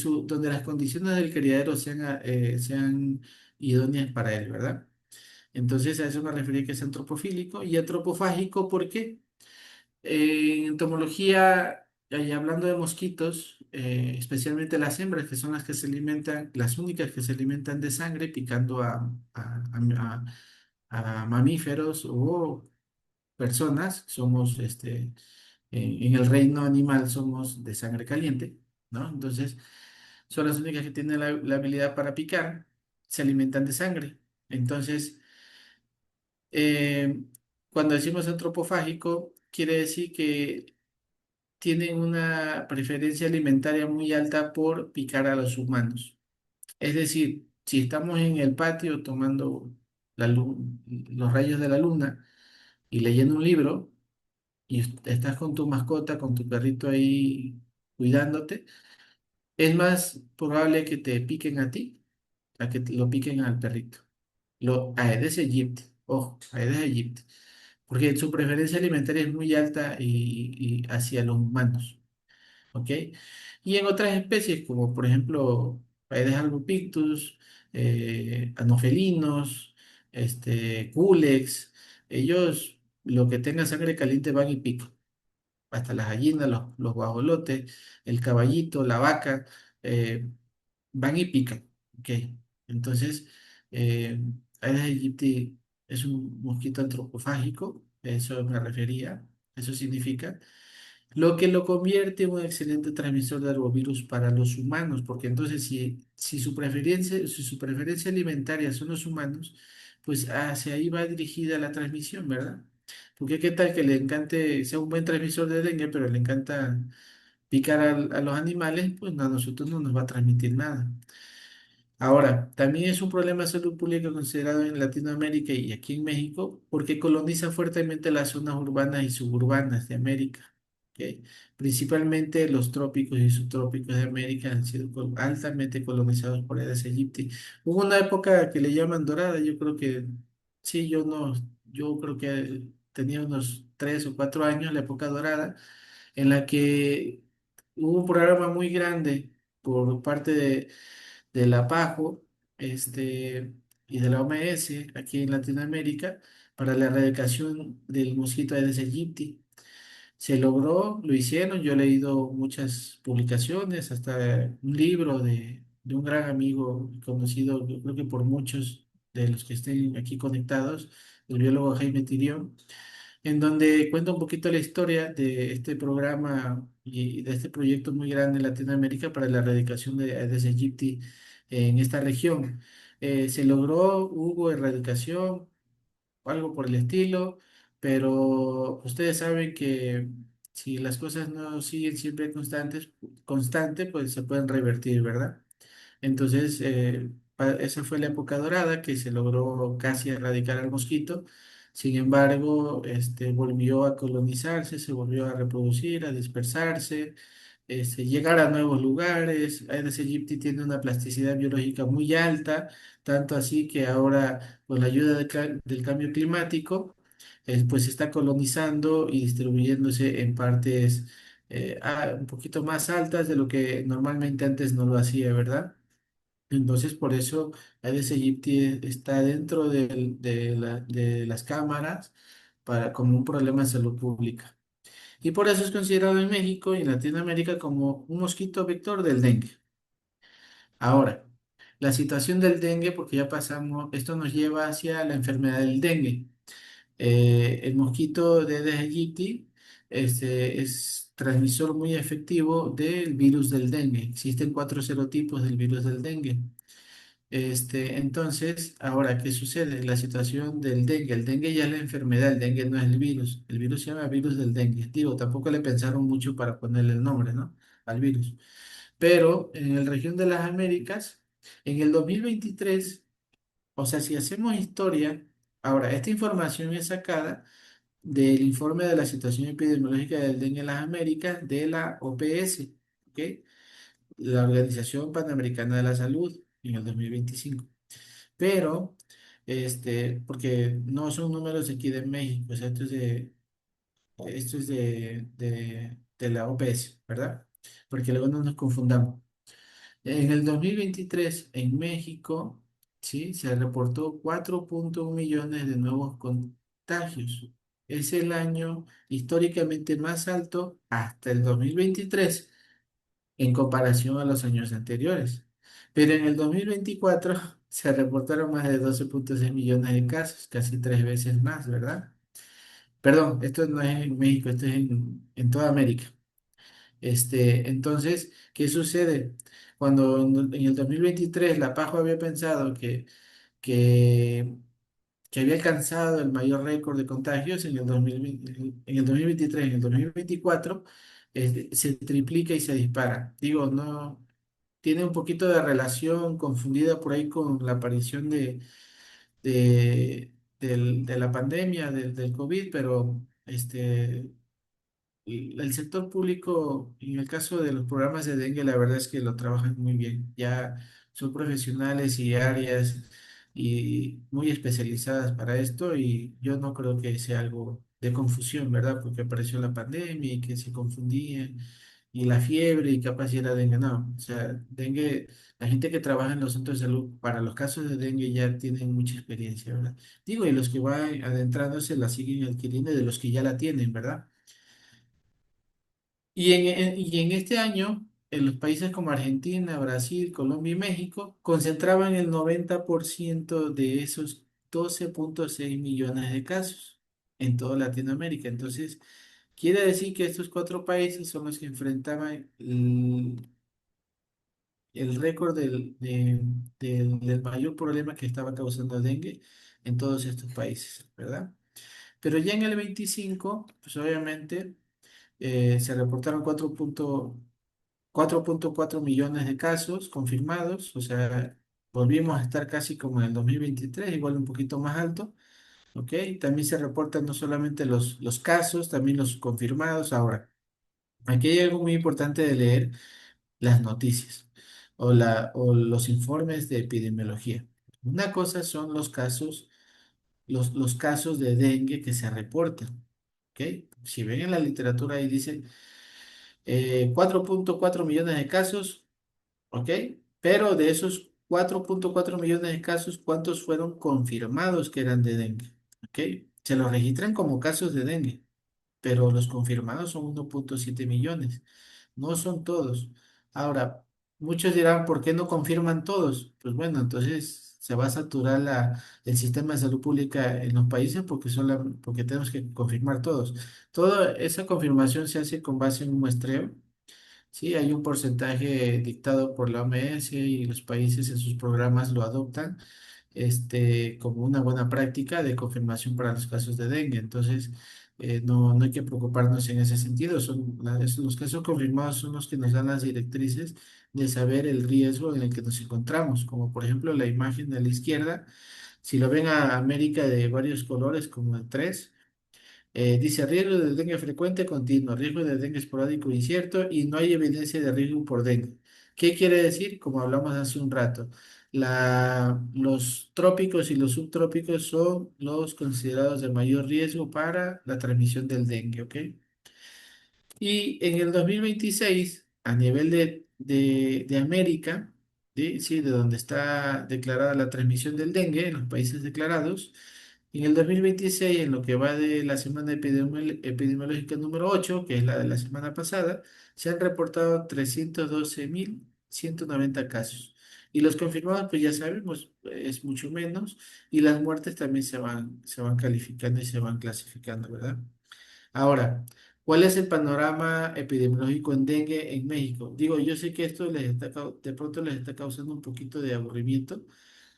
las condiciones del criadero sean idóneas para él, ¿verdad? Entonces a eso me refería que es antropofílico y antropofágico, ¿por qué? En entomología, y hablando de mosquitos, especialmente las hembras, que son las que se alimentan, las únicas que se alimentan de sangre, picando a mamíferos o personas, somos, en el reino animal somos de sangre caliente, ¿no? Entonces, son las únicas que tienen la habilidad para picar, se alimentan de sangre. Entonces, eh, cuando decimos antropofágico, quiere decir que tienen una preferencia alimentaria muy alta por picar a los humanos. Es decir, si estamos en el patio tomando los rayos de la luna y leyendo un libro y estás con tu mascota, con tu perrito ahí cuidándote, es más probable que te piquen a ti a que lo piquen al perrito. Aedes aegypti, ojo, Aedes aegypti, porque su preferencia alimentaria es muy alta y hacia los humanos. ¿Ok? Y en otras especies, como por ejemplo Aedes albopictus, anofelinos, culex, ellos lo que tengan sangre caliente van y pican. Hasta las gallinas, los guajolotes, el caballito, la vaca, eh, van y pican. ¿Ok? Entonces, eh, Aedes aegypti es un mosquito antropofágico, eso me refería, eso significa lo que lo convierte en un excelente transmisor de arbovirus para los humanos, porque entonces si su preferencia alimentaria son los humanos, pues hacia ahí va dirigida la transmisión, ¿verdad? Porque qué tal que le encante, sea un buen transmisor de dengue, pero le encanta picar a los animales, pues no, a nosotros no nos va a transmitir nada. Ahora, también es un problema de salud pública considerado en Latinoamérica y aquí en México porque coloniza fuertemente las zonas urbanas y suburbanas de América. ¿Ok? Principalmente los trópicos y subtrópicos de América han sido altamente colonizados por Aedes aegypti. Hubo una época que le llaman dorada, yo creo que, sí, yo creo que tenía unos 3 o 4 años, la época dorada, en la que hubo un programa muy grande por parte de la PAJO y de la OMS aquí en Latinoamérica para la erradicación del mosquito Aedes aegypti. Se logró, lo hicieron, yo he leído muchas publicaciones, hasta un libro de un gran amigo conocido, yo creo que por muchos. de los que estén aquí conectados, el biólogo Jaime Tirión, en donde cuenta un poquito la historia de este programa y de este proyecto muy grande en Latinoamérica para la erradicación de Aedes aegypti en esta región. Se logró, hubo erradicación, algo por el estilo, pero ustedes saben que si las cosas no siguen siempre constante, pues se pueden revertir, ¿verdad? Entonces, esa fue la época dorada que se logró casi erradicar al mosquito. Sin embargo, volvió a colonizarse, se volvió a reproducir, a dispersarse, llegar a nuevos lugares. Aedes aegypti tiene una plasticidad biológica muy alta, tanto así que ahora, con la ayuda del cambio climático, pues se está colonizando y distribuyéndose en partes un poquito más altas de lo que normalmente antes no lo hacía, ¿verdad? Entonces, por eso Aedes aegypti está dentro de las cámaras como un problema de salud pública. Y por eso es considerado en México y en Latinoamérica como un mosquito vector del dengue. Ahora, la situación del dengue, porque ya pasamos, esto nos lleva hacia la enfermedad del dengue. El mosquito de Aedes aegypti es transmisor muy efectivo del virus del dengue. Existen cuatro serotipos del virus del dengue. Entonces, ahora, ¿qué sucede? La situación del dengue. El dengue ya es la enfermedad, el dengue no es el virus. El virus se llama virus del dengue. Digo, tampoco le pensaron mucho para ponerle el nombre, ¿no? Al virus. Pero en la región de las Américas, en el 2023, o sea, si hacemos historia, ahora, esta información es sacada del informe de la situación epidemiológica del dengue en las Américas de la OPS, ¿ok? La Organización Panamericana de la Salud en el 2025. Pero, porque no son números de aquí de México, o sea, esto es de la OPS, ¿verdad? Porque luego no nos confundamos. En el 2023 en México, sí, se reportó 4.1 millones de nuevos contagios. Es el año históricamente más alto hasta el 2023 en comparación a los años anteriores. Pero en el 2024 se reportaron más de 12.6 millones de casos, casi tres veces más, ¿verdad? Perdón, esto no es en México, esto es en toda América. Entonces, ¿qué sucede? Cuando en el 2023 la PAJO había pensado que, que había alcanzado el mayor récord de contagios en el 2020 en el 2023, en el 2024, se triplica y se dispara. Digo, no, tiene un poquito de relación confundida por ahí con la aparición de la pandemia, del COVID, pero y el sector público, en el caso de los programas de dengue, la verdad es que lo trabajan muy bien. Ya son profesionales y áreas y muy especializadas para esto y yo no creo que sea algo de confusión, ¿verdad? Porque apareció la pandemia y que se confundían y la fiebre y capaz si era dengue. No, o sea, dengue, la gente que trabaja en los centros de salud para los casos de dengue ya tienen mucha experiencia, ¿verdad? Digo, y los que van adentrándose la siguen adquiriendo de los que ya la tienen, ¿verdad? Y en este año, en los países como Argentina, Brasil, Colombia y México, concentraban el 90% de esos 12.6 millones de casos en toda Latinoamérica. Entonces, quiere decir que estos cuatro países son los que enfrentaban el récord del mayor problema que estaba causando dengue en todos estos países, ¿verdad? Pero ya en el 25, pues obviamente se reportaron 4.4 millones de casos confirmados, o sea, volvimos a estar casi como en el 2023, igual un poquito más alto, ¿ok? También se reportan no solamente los casos, también los confirmados. Ahora, aquí hay algo muy importante de leer las noticias o los informes de epidemiología. Una cosa son los casos de dengue que se reportan, ¿ok? Si ven en la literatura ahí dice 4.4 millones de casos, ¿ok? Pero de esos 4.4 millones de casos, ¿cuántos fueron confirmados que eran de dengue? ¿Ok? Se los registran como casos de dengue, pero los confirmados son 1.7 millones. No son todos. Ahora, muchos dirán, ¿por qué no confirman todos? Pues bueno, entonces se va a saturar el sistema de salud pública en los países porque tenemos que confirmar todos. Toda esa confirmación se hace con base en un muestreo. Sí, hay un porcentaje dictado por la OMS y los países en sus programas lo adoptan como una buena práctica de confirmación para los casos de dengue. Entonces, no hay que preocuparnos en ese sentido. Los casos confirmados son los que nos dan las directrices de saber el riesgo en el que nos encontramos, como por ejemplo la imagen de la izquierda. Si lo ven a América de varios colores, como de tres. Dice riesgo de dengue frecuente continuo, riesgo de dengue esporádico incierto y no hay evidencia de riesgo por dengue. ¿Qué quiere decir? Como hablamos hace un rato, los trópicos y los subtrópicos son los considerados de mayor riesgo para la transmisión del dengue, ¿ok? Y en el 2026 a nivel de América, ¿sí? Sí, de donde está declarada la transmisión del dengue, en los países declarados, en el 2026 en lo que va de la semana epidemiológica número 8 que es la de la semana pasada, se han reportado 312.190 casos. Y los confirmados, pues ya sabemos, es mucho menos, y las muertes también se van calificando y se van clasificando, ¿verdad? Ahora, ¿cuál es el panorama epidemiológico en dengue en México? Digo, yo sé que esto de pronto les está causando un poquito de aburrimiento,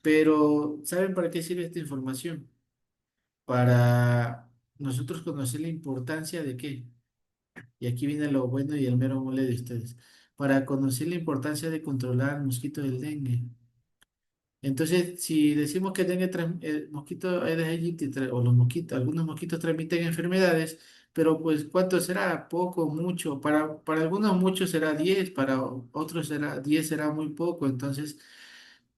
pero ¿saben para qué sirve esta información? Para nosotros conocer la importancia de qué. Y aquí viene lo bueno y el mero mole de ustedes. Para conocer la importancia de controlar el mosquito del dengue. Entonces, si decimos que el mosquito Aedes aegypti o los mosquitos, algunos mosquitos transmiten enfermedades, pero pues ¿cuánto será? Poco, mucho. Para algunos muchos será 10, para otros será 10 será muy poco. Entonces,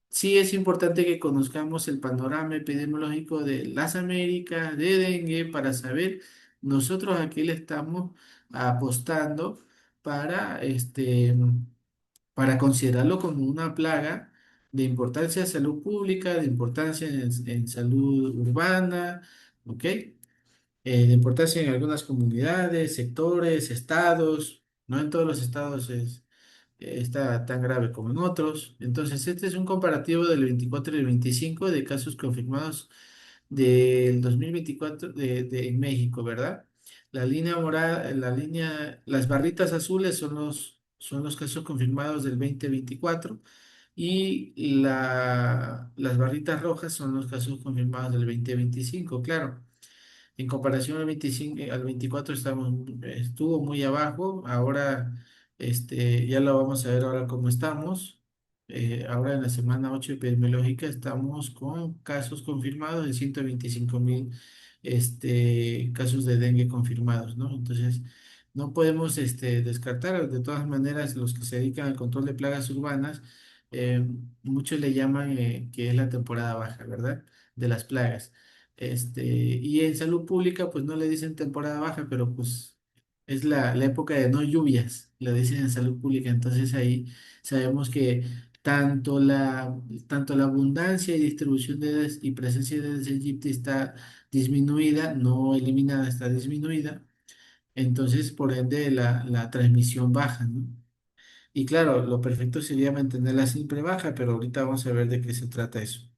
sí es importante que conozcamos el panorama epidemiológico de las Américas, de dengue, para saber nosotros a qué le estamos apostando para para considerarlo como una plaga de importancia de salud pública, de importancia en salud urbana, ¿ok? De importancia en algunas comunidades, sectores, estados, no en todos los estados está tan grave como en otros. Entonces, este es un comparativo del 24 y el 25 de casos confirmados del 2024 en México, ¿verdad? La línea morada, las barritas azules son los casos confirmados del 2024 y las barritas rojas son los casos confirmados del 2025, claro. En comparación al 25, al 24 estuvo muy abajo. Ahora ya lo vamos a ver ahora cómo estamos. Ahora en la semana 8 epidemiológica estamos con casos confirmados de 125.000 casos de dengue confirmados, ¿no? Entonces, no podemos descartar. De todas maneras, los que se dedican al control de plagas urbanas, eh, muchos le llaman que es la temporada baja, ¿verdad? De las plagas. Y en salud pública, pues no le dicen temporada baja, pero pues es la época de no lluvias, le dicen en salud pública. Entonces ahí sabemos que tanto la, tanto la abundancia y distribución de Aedes y presencia de Aedes aegypti está disminuida, no eliminada, está disminuida. Entonces, por ende, la transmisión baja, ¿no? Y claro, lo perfecto sería mantenerla siempre baja, pero ahorita vamos a ver de qué se trata eso.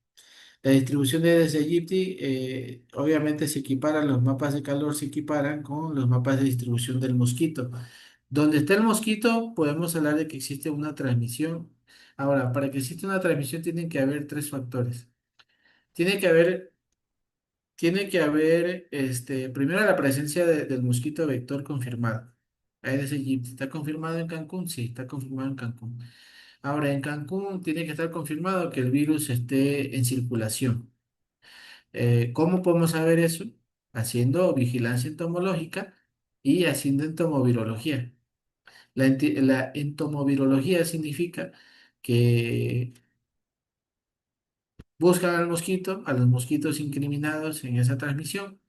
La distribución de Aedes aegypti, obviamente se equiparan, los mapas de calor se equiparan con los mapas de distribución del mosquito. Donde está el mosquito, podemos hablar de que existe una transmisión. Ahora, para que exista una transmisión tienen que haber tres factores. Tiene que haber, primero la presencia del mosquito vector confirmado. Aedes aegypti, ¿está confirmado en Cancún? Sí, está confirmado en Cancún. Ahora, en Cancún tiene que estar confirmado que el virus esté en circulación. ¿Cómo podemos saber eso? Haciendo vigilancia entomológica y haciendo entomovirología. La entomovirología significa que buscan al mosquito, a los mosquitos incriminados en esa transmisión,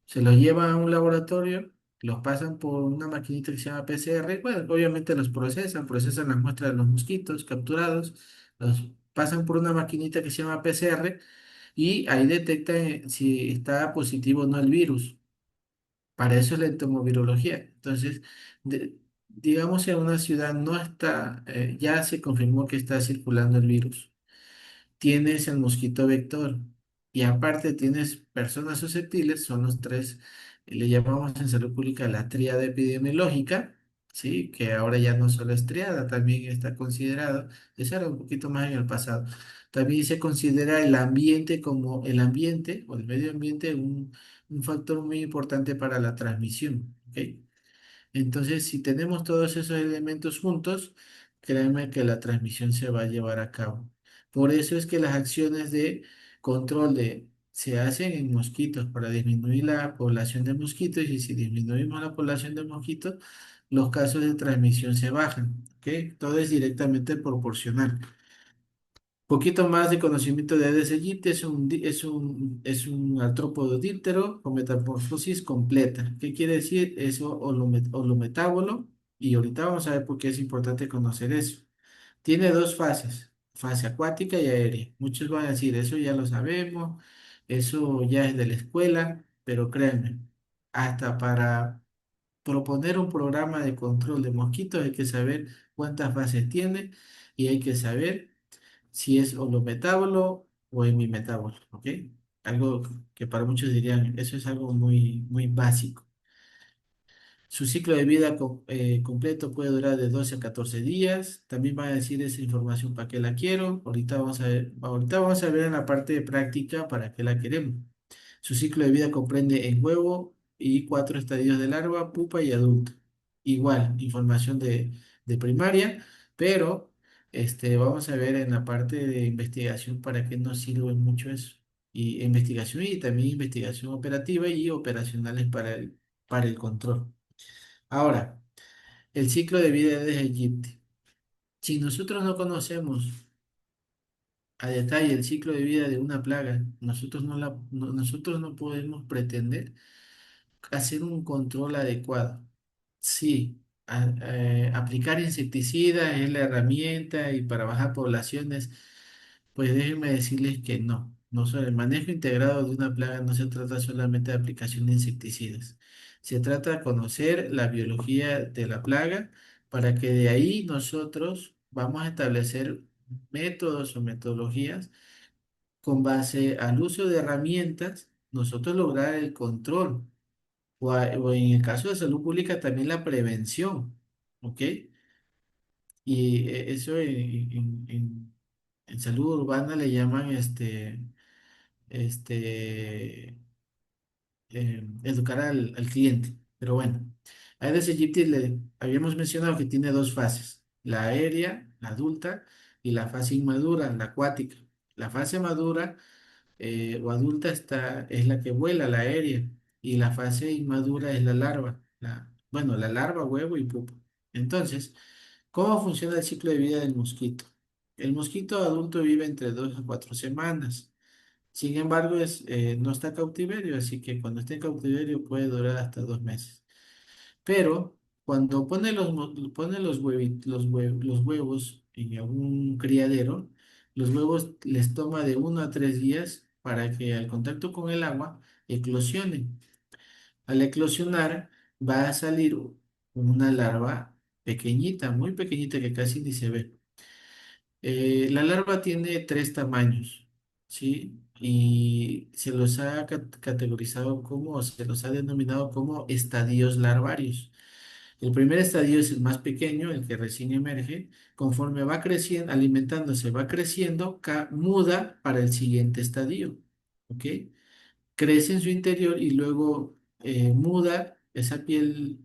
se los llevan a un laboratorio, los pasan por una maquinita que se llama PCR, bueno, obviamente los procesan las muestras de los mosquitos capturados, los pasan por una maquinita que se llama PCR y ahí detecta si está positivo o no el virus. Para eso es la entomovirología. Entonces, digamos en una ciudad no está, ya se confirmó que está circulando el virus. tienes el mosquito vector y aparte tienes personas susceptibles, son los tres, le llamamos en salud pública la tríada epidemiológica, ¿sí? Que ahora ya no solo es tríada, también está considerado, eso era un poquito más en el pasado, también se considera el ambiente como el ambiente o el medio ambiente un factor muy importante para la transmisión, ¿ok? Entonces, si tenemos todos esos elementos juntos, créeme que la transmisión se va a llevar a cabo. Por eso es que las acciones de se hacen en mosquitos para disminuir la población de mosquitos y si disminuimos la población de mosquitos, los casos de transmisión se bajan, ¿ok? Todo es directamente proporcional. Poquito más de conocimiento de Aedes aegypti es un artrópodo díptero con metamorfosis completa. ¿Qué quiere decir? Eso holometábolo y ahorita vamos a ver por qué es importante conocer eso. Tiene dos fases, fase acuática y aérea. Muchos van a decir, eso ya lo sabemos, eso ya es de la escuela, pero créanme, hasta para proponer un programa de control de mosquitos hay que saber cuántas fases tiene y hay que saber si es holometábolo o hemimetábolo, ¿ok? Algo que para muchos dirían, eso es algo muy, muy básico. Su ciclo de vida completo puede durar de 12 a 14 días. También van a decir esa información para qué la quiero. Ahorita vamos a ver en la parte de práctica para qué la queremos. Su ciclo de vida comprende en huevo y cuatro estadios de larva, pupa y adulto. Igual, información de primaria, pero vamos a ver en la parte de investigación para qué nos sirve mucho eso. Y investigación y también investigación operativa y operacionales para el control. Ahora, el ciclo de vida de aegypti. Si nosotros no conocemos a detalle el ciclo de vida de una plaga, nosotros no podemos pretender hacer un control adecuado. Sí, aplicar insecticidas es la herramienta y para bajar poblaciones, pues déjenme decirles que no. No solo el manejo integrado de una plaga no se trata solamente de aplicación de insecticidas. Se trata de conocer la biología de la plaga para que de ahí nosotros vamos a establecer métodos o metodologías con base al uso de herramientas, nosotros lograr el control o en el caso de salud pública también la prevención, ¿ok? Y eso en salud urbana le llaman este, educar al cliente. Pero bueno, Aedes aegypti le habíamos mencionado que tiene dos fases, la aérea, la adulta, y la fase inmadura, la acuática. La fase madura o adulta es la que vuela, la aérea, y la fase inmadura es la larva, bueno, la larva, huevo y pupa. Entonces, ¿cómo funciona el ciclo de vida del mosquito? El mosquito adulto vive entre 2 a 4 semanas. Sin embargo, no está cautiverio, así que cuando esté en cautiverio puede durar hasta 2 meses. Pero cuando pone los huevos en algún criadero, los huevos les toma de 1 a 3 días para que al contacto con el agua eclosionen. Al eclosionar va a salir una larva pequeñita, muy pequeñita que casi ni se ve. La larva tiene tres tamaños, ¿sí? Y se los ha categorizado o se los ha denominado como estadios larvarios. El primer estadio es el más pequeño, el que recién emerge. Conforme va creciendo, alimentándose, va creciendo, muda para el siguiente estadio. ¿Ok? Crece en su interior y luego muda esa piel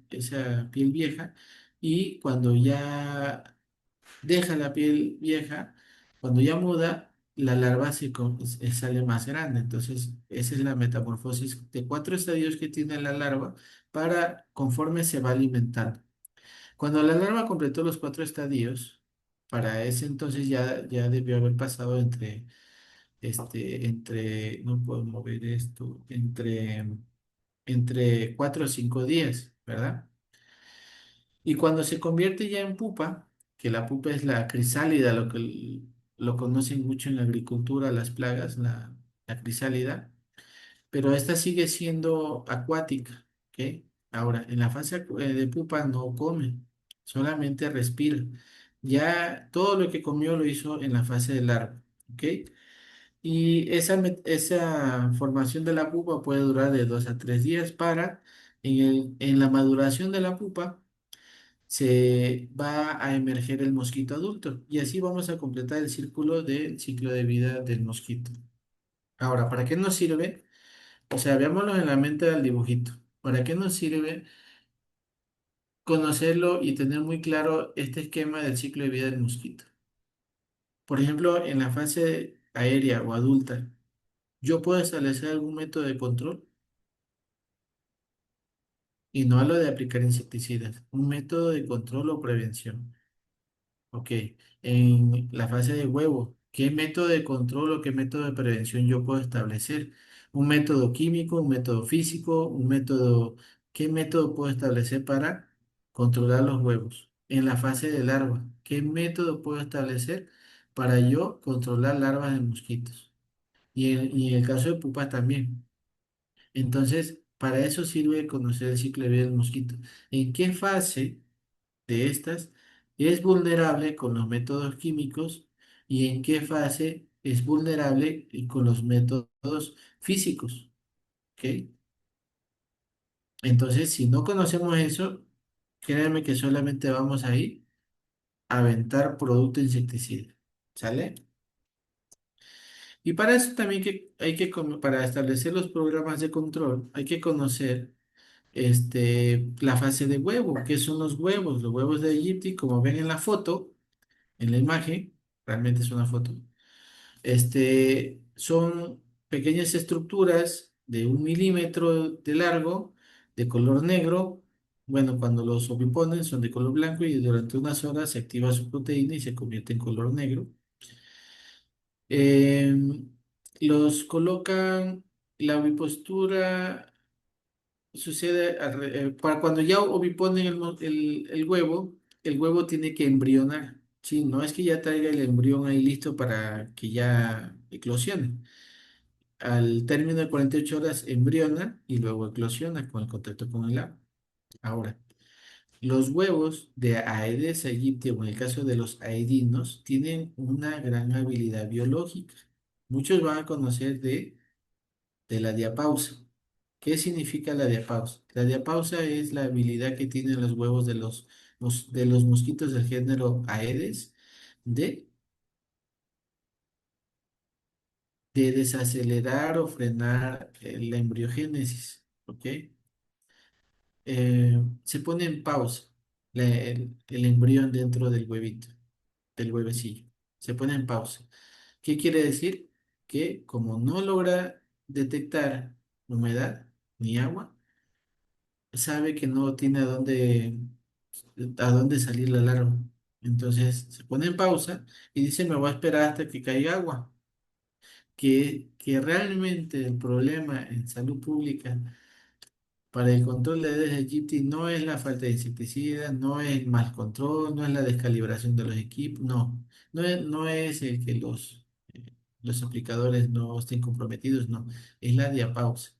vieja. Y cuando ya deja la piel vieja, cuando ya muda, la larva sale más grande. Entonces, esa es la metamorfosis de 4 estadios que tiene la larva para conforme se va alimentando. Cuando la larva completó los 4 estadios, para ese entonces ya debió haber pasado no puedo mover esto, entre 4 o 5 días, ¿verdad? Y cuando se convierte ya en pupa, que la pupa es la crisálida, lo conocen mucho en la agricultura, las plagas, la crisálida, pero esta sigue siendo acuática, ¿ok? Ahora, en la fase de pupa no come, solamente respira. Ya todo lo que comió lo hizo en la fase de larva, ¿ok? Y esa formación de la pupa puede durar de 2 a 3 días para, en la maduración de la pupa, se va a emerger el mosquito adulto. Y así vamos a completar el círculo del ciclo de vida del mosquito. Ahora, ¿para qué nos sirve? O sea, veámoslo en la mente del dibujito. ¿Para qué nos sirve conocerlo y tener muy claro este esquema del ciclo de vida del mosquito? Por ejemplo, en la fase aérea o adulta, yo puedo establecer algún método de control y no hablo de aplicar insecticidas, un método de control o prevención. Ok, en la fase de huevo, ¿qué método de control o qué método de prevención yo puedo establecer? ¿Un método químico, un método físico, qué método puedo establecer para controlar los huevos? En la fase de larva, ¿qué método puedo establecer para yo controlar larvas de mosquitos? Y en el caso de pupas también. Entonces, para eso sirve conocer el ciclo de vida del mosquito. ¿En qué fase de estas es vulnerable con los métodos químicos y en qué fase es vulnerable con los métodos físicos? ¿Ok? Entonces, si no conocemos eso, créanme que solamente vamos a ir a aventar producto insecticida. ¿Sale? Y para eso también para establecer los programas de control, hay que conocer la fase de huevo. ¿Qué son los huevos de Aegypti, como ven en la foto, en la imagen, realmente es una foto. Son pequeñas estructuras de 1 milímetro de largo, de color negro. Bueno, cuando los oviponen son de color blanco y durante unas horas se activa su proteína y se convierte en color negro. Em, los colocan, la ovipostura sucede para cuando ya oviponen el huevo tiene que embrionar. Sí, no es que ya traiga el embrión ahí listo para que ya eclosione. Al término de 48 horas embriona y luego eclosiona con el contacto con el agua. Ahora, los huevos de Aedes aegypti, o en el caso de los aedinos, tienen una gran habilidad biológica. Muchos van a conocer de la diapausa. ¿Qué significa la diapausa? La diapausa es la habilidad que tienen los huevos de los mosquitos del género Aedes de, de desacelerar o frenar la embriogénesis. ¿Ok? Se pone en pausa el embrión dentro del huevito, del huevecillo. Se pone en pausa. ¿Qué quiere decir? Que como no logra detectar humedad ni agua, sabe que no tiene a dónde salir la larva. Entonces se pone en pausa y dice, me voy a esperar hasta que caiga agua. Que realmente el problema en salud pública para el control de Aedes aegypti no es la falta de insecticidas, no es el mal control, no es la descalibración de los equipos, no es el que los aplicadores no estén comprometidos, no, es la diapausa.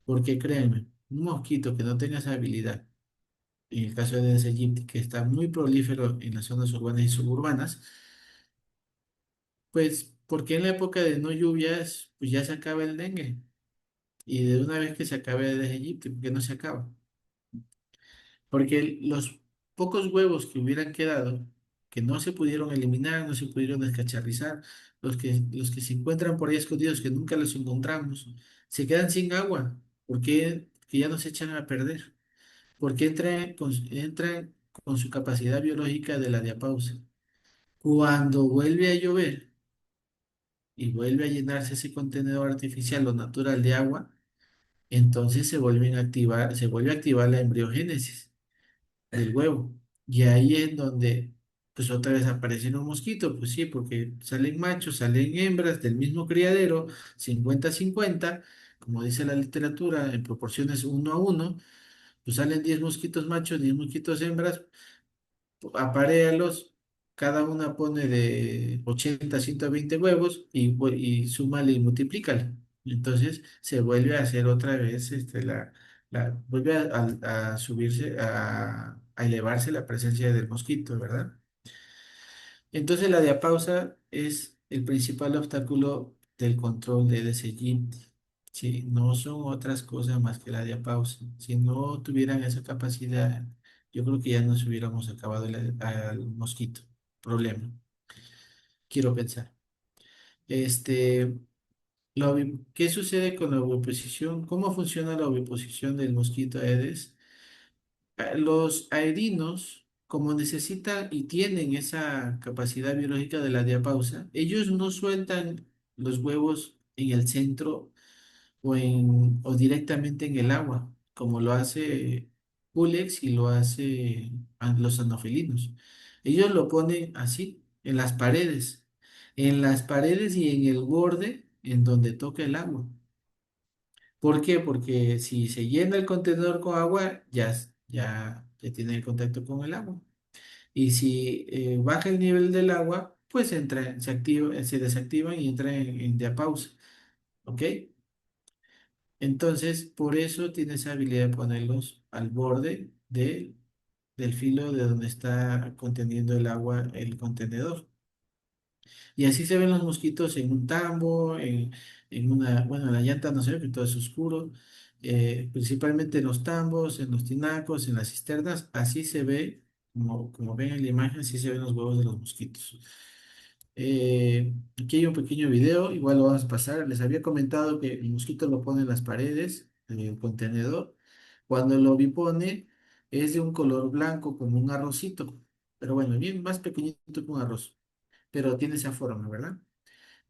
Porque créanme, un mosquito que no tenga esa habilidad, en el caso de Aedes aegypti, que está muy prolífero en las zonas urbanas y suburbanas, pues porque en la época de no lluvias, pues ya se acaba el dengue. Y de una vez que se acabe Aedes aegypti, porque no se acaba. Porque los pocos huevos que hubieran quedado, que no se pudieron eliminar, no se pudieron descacharrizar, los que se encuentran por ahí escondidos, que nunca los encontramos, se quedan sin agua, porque que ya no se echan a perder, porque entran con su capacidad biológica de la diapausa. Cuando vuelve a llover y vuelve a llenarse ese contenedor artificial o natural de agua, entonces se vuelve a activar la embriogénesis del huevo. Y ahí es donde, pues otra vez aparecen los mosquitos, pues sí, porque salen machos, salen hembras del mismo criadero, 50-50, como dice la literatura, en proporciones 1 a 1, pues salen 10 mosquitos machos, 10 mosquitos hembras, aparéalos, cada una pone de 80 a 120 huevos y súmale y multiplícale. Entonces se vuelve a hacer otra vez, vuelve a subirse, a elevarse la presencia del mosquito, ¿verdad? Entonces la diapausa es el principal obstáculo del control de DSG. Sí, no son otras cosas más que la diapausa. Si no tuvieran esa capacidad, yo creo que ya nos hubiéramos acabado al mosquito. Problema, quiero pensar. Este, ¿qué sucede con la oviposición? ¿Cómo funciona la oviposición del mosquito Aedes? Los aerinos, como necesitan y tienen esa capacidad biológica de la diapausa, ellos no sueltan los huevos en el centro o directamente en el agua, como lo hace Pulex y lo hace los anofelinos. Ellos lo ponen así, en las paredes y en el borde en donde toca el agua. ¿Por qué? Porque si se llena el contenedor con agua, ya tiene el contacto con el agua. Y si baja el nivel del agua, pues se desactivan y entran en diapausa. ¿Ok? Entonces, por eso tiene esa habilidad de ponerlos al borde del filo de donde está conteniendo el agua el contenedor. Y así se ven los mosquitos en un tambo, bueno, en la llanta no se ve, que todo es oscuro, principalmente en los tambos, en los tinacos, en las cisternas, así se ve, como ven en la imagen, así se ven los huevos de los mosquitos. Aquí hay un pequeño video, igual lo vamos a pasar. Les había comentado que el mosquito lo pone en las paredes, en el contenedor. Cuando lo bipone, es de un color blanco, como un arrocito, pero bueno, bien más pequeñito que un arroz, pero tiene esa forma, ¿verdad?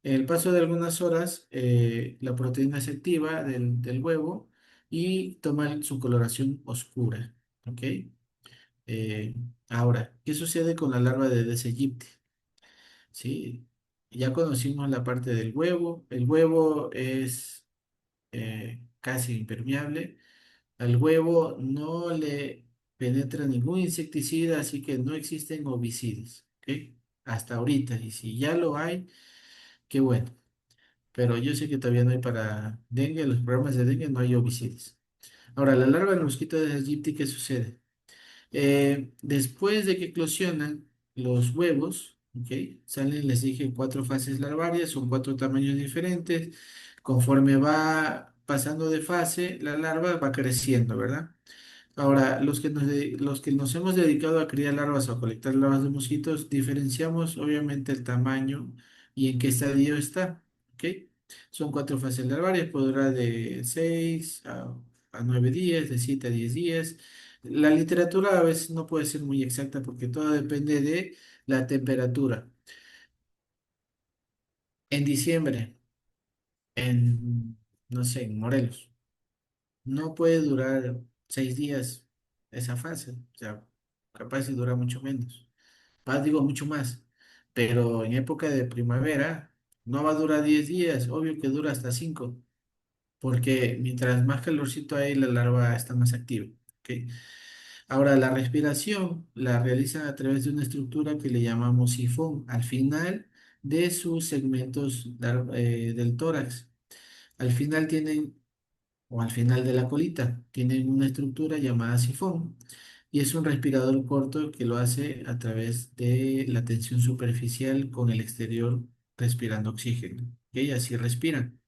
En el paso de algunas horas, la proteína se activa del huevo y toma su coloración oscura. ¿Ok? Ahora, ¿qué sucede con la larva de Aedes aegypti? ¿Sí? Ya conocimos la parte del huevo. El huevo es casi impermeable. Al huevo no le penetra ningún insecticida, así que no existen ovicidas. ¿Ok? Hasta ahorita. Y si ya lo hay, qué bueno. Pero yo sé que todavía no hay para dengue, los programas de dengue no hay ovicidas. Ahora, la larva del mosquito de Aegypti, ¿qué sucede? Después de que eclosionan los huevos, ¿ok? Salen, les dije, cuatro fases larvarias, son cuatro tamaños diferentes. Conforme va pasando de fase, la larva va creciendo, ¿verdad? Ahora, los que nos hemos dedicado a criar larvas o a colectar larvas de mosquitos, diferenciamos obviamente el tamaño y en qué estadio está, ¿ok? Son cuatro fases larvarias, puede durar de 6 a 9 días, de 7 a 10 días. La literatura a veces no puede ser muy exacta porque todo depende de la temperatura. En diciembre, en, no sé, en Morelos, no puede durar 6 días esa fase, o sea, capaz si dura mucho menos. Digo mucho más, pero en época de primavera no va a durar 10 días, obvio que dura hasta 5 porque mientras más calorcito hay, la larva está más activa. ¿Ok? Ahora, la respiración la realizan a través de una estructura que le llamamos sifón, al final de sus segmentos del tórax. Al final tienen, o al final de la colita, tienen una estructura llamada sifón. Y es un respirador corto que lo hace a través de la tensión superficial con el exterior respirando oxígeno. ¿Ok? Así respiran.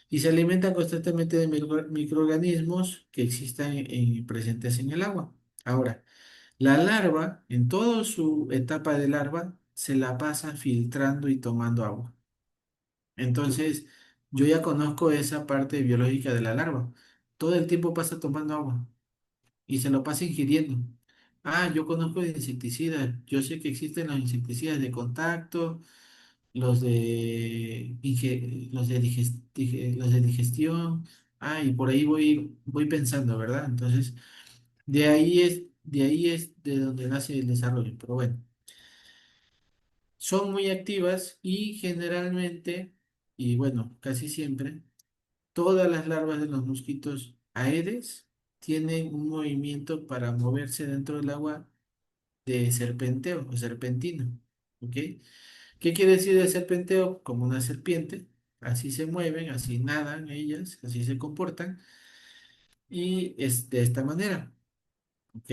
Y se alimentan constantemente de microorganismos que existan presentes en el agua. Ahora, la larva, en toda su etapa de larva, se la pasa filtrando y tomando agua. Entonces, yo ya conozco esa parte biológica de la larva. Todo el tiempo pasa tomando agua y se lo pasa ingiriendo. Ah, yo conozco de insecticidas. Yo sé que existen los insecticidas de contacto, los de digestión. Ah, y por ahí voy pensando, ¿verdad? Entonces, de ahí es de donde nace el desarrollo. Pero bueno, son muy activas y generalmente, y bueno, casi siempre, todas las larvas de los mosquitos Aedes tienen un movimiento para moverse dentro del agua de serpenteo o serpentina. ¿Ok? ¿Qué quiere decir el serpenteo? Como una serpiente. Así se mueven, así nadan ellas, así se comportan. Y es de esta manera. ¿Ok?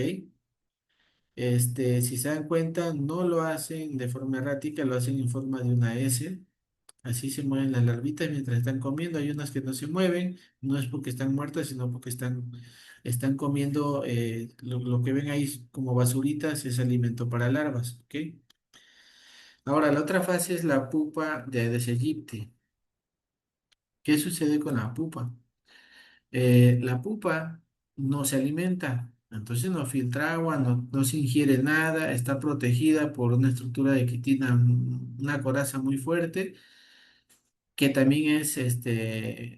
Si se dan cuenta, no lo hacen de forma errática, lo hacen en forma de una S. Así se mueven las larvitas mientras están comiendo. Hay unas que no se mueven, no es porque están muertas, sino porque están comiendo lo que ven ahí como basuritas, es alimento para larvas, ¿ok? Ahora, la otra fase es la pupa de Aedes aegypti. ¿Qué sucede con la pupa? La pupa no se alimenta, entonces no filtra agua, no se ingiere nada, está protegida por una estructura de quitina, una coraza muy fuerte que también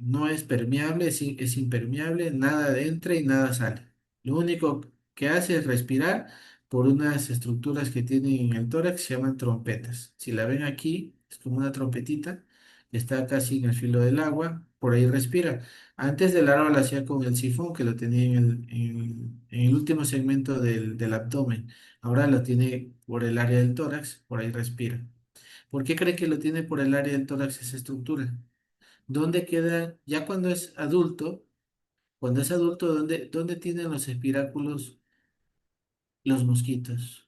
no es permeable, es impermeable, nada entra y nada sale. Lo único que hace es respirar por unas estructuras que tienen en el tórax, se llaman trompetas. Si la ven aquí, es como una trompetita, está casi en el filo del agua, por ahí respira. Antes del larva lo hacía con el sifón, que lo tenía en el último segmento del abdomen. Ahora lo tiene por el área del tórax, por ahí respira. ¿Por qué cree que lo tiene por el área del tórax esa estructura? ¿Dónde queda, ya cuando es adulto, dónde tienen los espiráculos los mosquitos?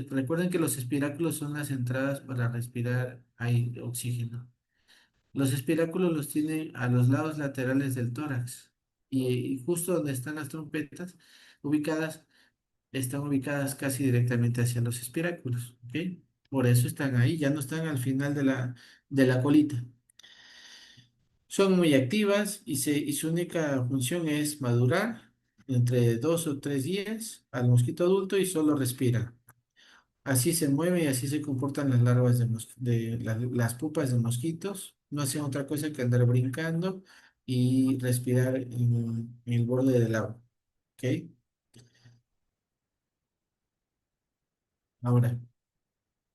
Recuerden que los espiráculos son las entradas para respirar aire, oxígeno. Los espiráculos los tienen a los lados laterales del tórax y justo donde están las trompetas ubicadas, están ubicadas casi directamente hacia los espiráculos, ¿ok? Por eso están ahí, ya no están al final de la colita. Son muy activas y su única función es madurar entre 2 o 3 días al mosquito adulto y solo respira. Así se mueven y así se comportan las larvas las pupas de mosquitos. No hacen otra cosa que andar brincando y respirar en el borde del agua. ¿Ok? Ahora,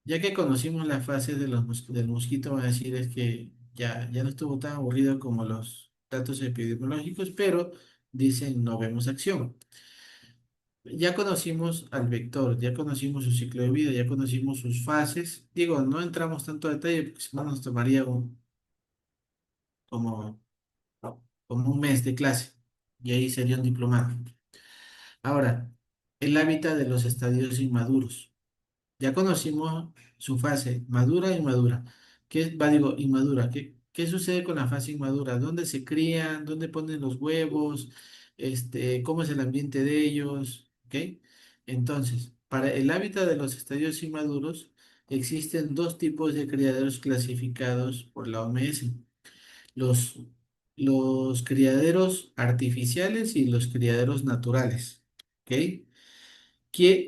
ya que conocimos la fase del mosquito, van a decir es que ya no estuvo tan aburrido como los datos epidemiológicos, pero dicen no vemos acción. Ya conocimos al vector, ya conocimos su ciclo de vida, ya conocimos sus fases. Digo, no entramos tanto a detalle porque si no nos tomaría como, como un mes de clase y ahí sería un diplomado. Ahora, el hábitat de los estadios inmaduros. Ya conocimos su fase madura e inmadura. Digo, inmadura. ¿Qué sucede con la fase inmadura? ¿Dónde se crían? ¿Dónde ponen los huevos? ¿Cómo es el ambiente de ellos? ¿Ok? Entonces, para el hábitat de los estadios inmaduros, existen dos tipos de criaderos clasificados por la OMS. Los, los criaderos artificiales y los criaderos naturales. ¿Ok?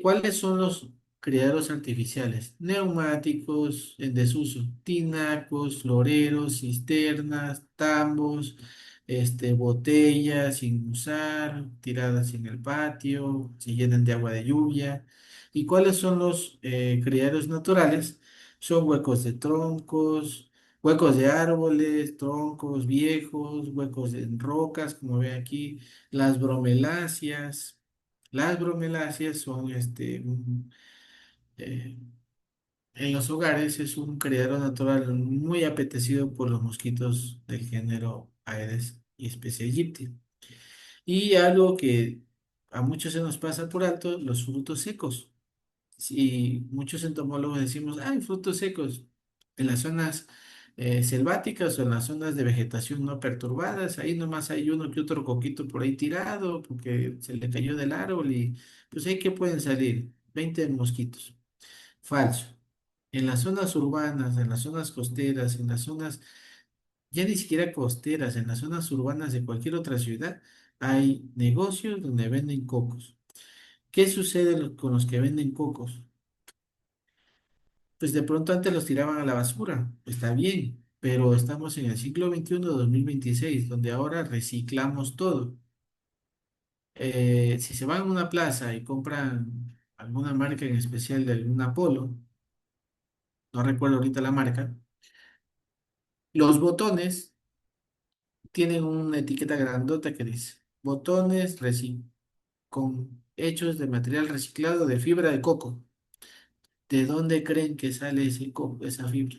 ¿Cuáles son los criaderos artificiales? Neumáticos en desuso, tinacos, floreros, cisternas, tambos, botellas sin usar, tiradas en el patio, se llenan de agua de lluvia. ¿Y cuáles son los criaderos naturales? Son huecos de troncos, huecos de árboles, troncos viejos, huecos en rocas, como ven aquí, las bromeláceas. Las bromeláceas son eh, en los hogares es un criadero natural muy apetecido por los mosquitos del género Aedes y especie aegypti. Y algo que a muchos se nos pasa por alto, los frutos secos. Sí, muchos entomólogos decimos, hay frutos secos en las zonas selváticas o en las zonas de vegetación no perturbadas. Ahí nomás hay uno que otro coquito por ahí tirado porque se le cayó del árbol y pues ahí que pueden salir 20 mosquitos. Falso. En las zonas urbanas, en las zonas costeras, en las zonas ya ni siquiera costeras, en las zonas urbanas de cualquier otra ciudad, hay negocios donde venden cocos. ¿Qué sucede con los que venden cocos? Pues de pronto antes los tiraban a la basura, está bien, pero estamos en el siglo XXI, 2026, donde ahora reciclamos todo. Si se van a una plaza y compran alguna marca en especial de algún Apolo, no recuerdo ahorita la marca, los botones tienen una etiqueta grandota que dice botones hechos de material reciclado de fibra de coco. ¿De dónde creen que sale esa fibra?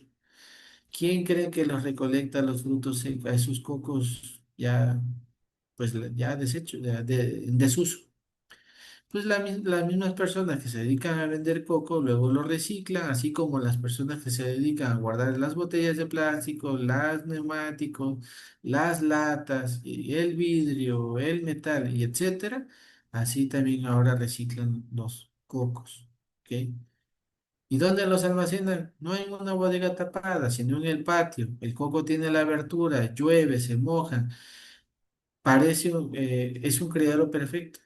¿Quién cree que los recolecta los frutos secos, esos cocos ya, pues ya deshecho, en desuso? pues las mismas personas que se dedican a vender coco luego lo reciclan, así como las personas que se dedican a guardar las botellas de plástico, las neumáticos, las latas, y el vidrio, el metal y etcétera. Así también ahora reciclan los cocos. ¿Ok? ¿Y dónde los almacenan? No en una bodega tapada, sino en el patio. El coco tiene la abertura, llueve, se moja. Es un criadero perfecto.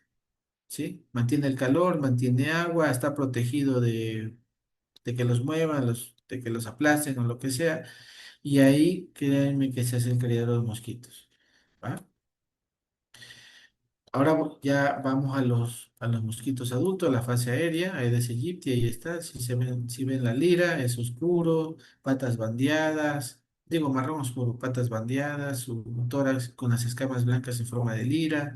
¿Sí? Mantiene el calor, mantiene agua, está protegido de que los muevan, de que los aplasten o lo que sea. Y ahí créanme que se hace el criadero de mosquitos. ¿Va? Ahora ya vamos a los mosquitos adultos, la fase aérea, Aedes aegypti, ahí está. Si ven la lira, es oscuro, patas bandeadas, digo marrón oscuro, patas bandeadas, su tórax con las escamas blancas en forma de lira.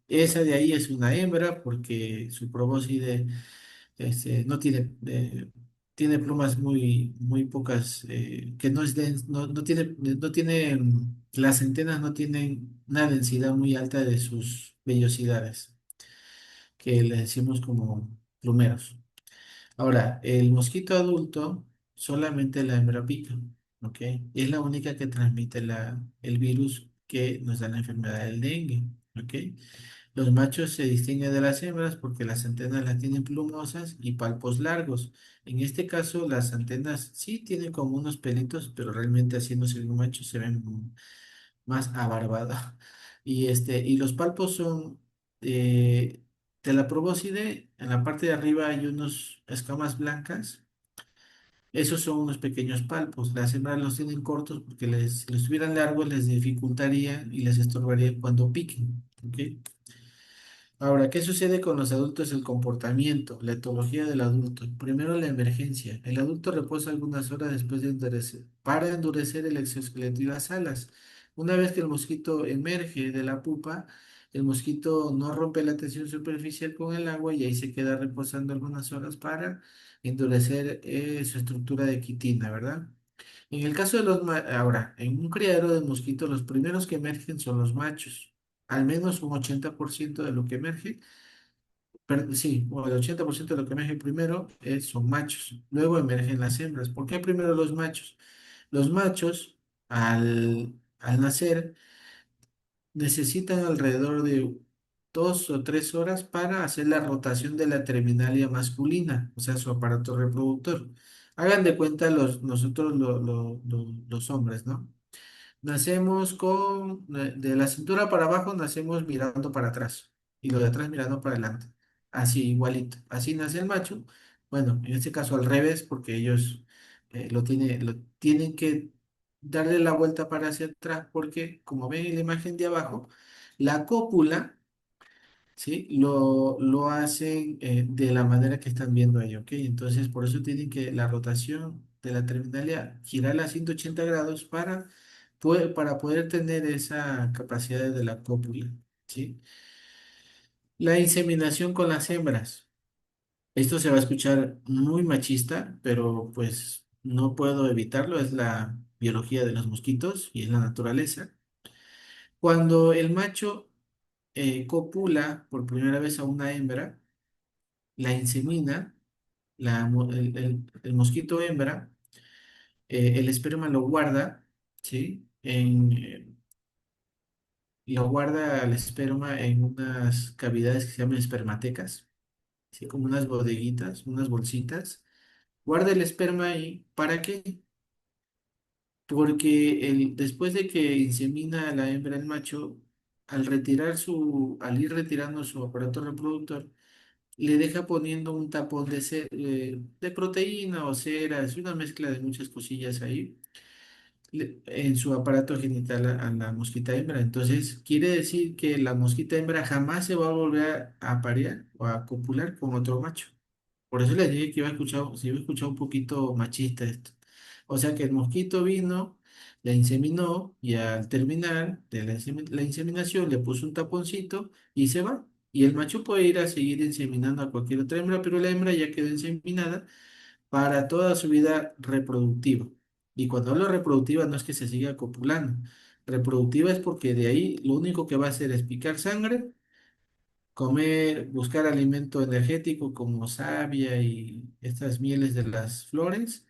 Esa de ahí es una hembra porque su probóscide no tiene, tiene plumas muy pocas, que no es no tiene, las antenas no tienen una densidad muy alta de sus vellosidades, que le decimos como plumeros. Ahora, el mosquito adulto solamente la hembra pica, ¿ok? Es la única que transmite el virus que nos da la enfermedad del dengue, ¿ok? Los machos se distinguen de las hembras porque las antenas las tienen plumosas y palpos largos. En este caso, las antenas sí tienen como unos pelitos, pero realmente haciéndose un macho se ven más abarbados. Y los palpos son de la probóscide. En la parte de arriba hay unos escamas blancas. Esos son unos pequeños palpos. Las hembras los tienen cortos porque si los tuvieran largos les dificultaría y les estorbaría cuando piquen. ¿Ok? Ahora, ¿qué sucede con los adultos? El comportamiento, la etología del adulto. Primero, la emergencia. El adulto reposa algunas horas después de endurecer, para endurecer el exoesqueleto y las alas. Una vez que el mosquito emerge de la pupa, el mosquito no rompe la tensión superficial con el agua y ahí se queda reposando algunas horas para endurecer su estructura de quitina, ¿verdad? En el caso de ahora, en un criadero de mosquitos, los primeros que emergen son los machos. Al menos un 80% de lo que emerge, sí, o el 80% de lo que emerge primero son machos. Luego emergen las hembras. ¿Por qué primero los machos? Los machos, al nacer, necesitan alrededor de 2 o 3 horas para hacer la rotación de la terminalia masculina, o sea, su aparato reproductor. Hagan de cuenta nosotros los hombres, ¿no? Nacemos de la cintura para abajo, nacemos mirando para atrás y lo de atrás mirando para adelante. Así, igualito. Así nace el macho. Bueno, en este caso al revés, porque ellos lo tienen que darle la vuelta para hacia atrás, porque como ven en la imagen de abajo, la cópula, ¿sí? Lo hacen de la manera que están viendo ahí, ¿ok? Entonces, por eso tienen que la rotación de la terminalia girarla a 180 grados para poder tener esa capacidad de la cópula, ¿sí? La inseminación con las hembras. Esto se va a escuchar muy machista, pero pues no puedo evitarlo, es la biología de los mosquitos y es la naturaleza. Cuando el macho copula por primera vez a una hembra, la insemina, el mosquito hembra, el esperma lo guarda, ¿sí? Lo guarda al esperma en unas cavidades que se llaman espermatecas, ¿sí? Como unas bodeguitas, unas bolsitas. Guarda el esperma ahí, ¿para qué? Porque después de que insemina a la hembra el macho, al ir retirando su aparato reproductor, le deja poniendo un tapón de proteína o cera, es una mezcla de muchas cosillas ahí en su aparato genital a la mosquita hembra. Entonces, quiere decir que la mosquita hembra jamás se va a volver a aparear o a copular con otro macho. Por eso les dije que se iba a escuchar un poquito machista esto. O sea que el mosquito vino, la inseminó y al terminar de la inseminación le puso un taponcito y se va. Y el macho puede ir a seguir inseminando a cualquier otra hembra, pero la hembra ya quedó inseminada para toda su vida reproductiva. Y cuando hablo reproductiva no es que se siga copulando. Reproductiva es porque de ahí lo único que va a hacer es picar sangre comer, buscar alimento energético como savia y estas mieles de las flores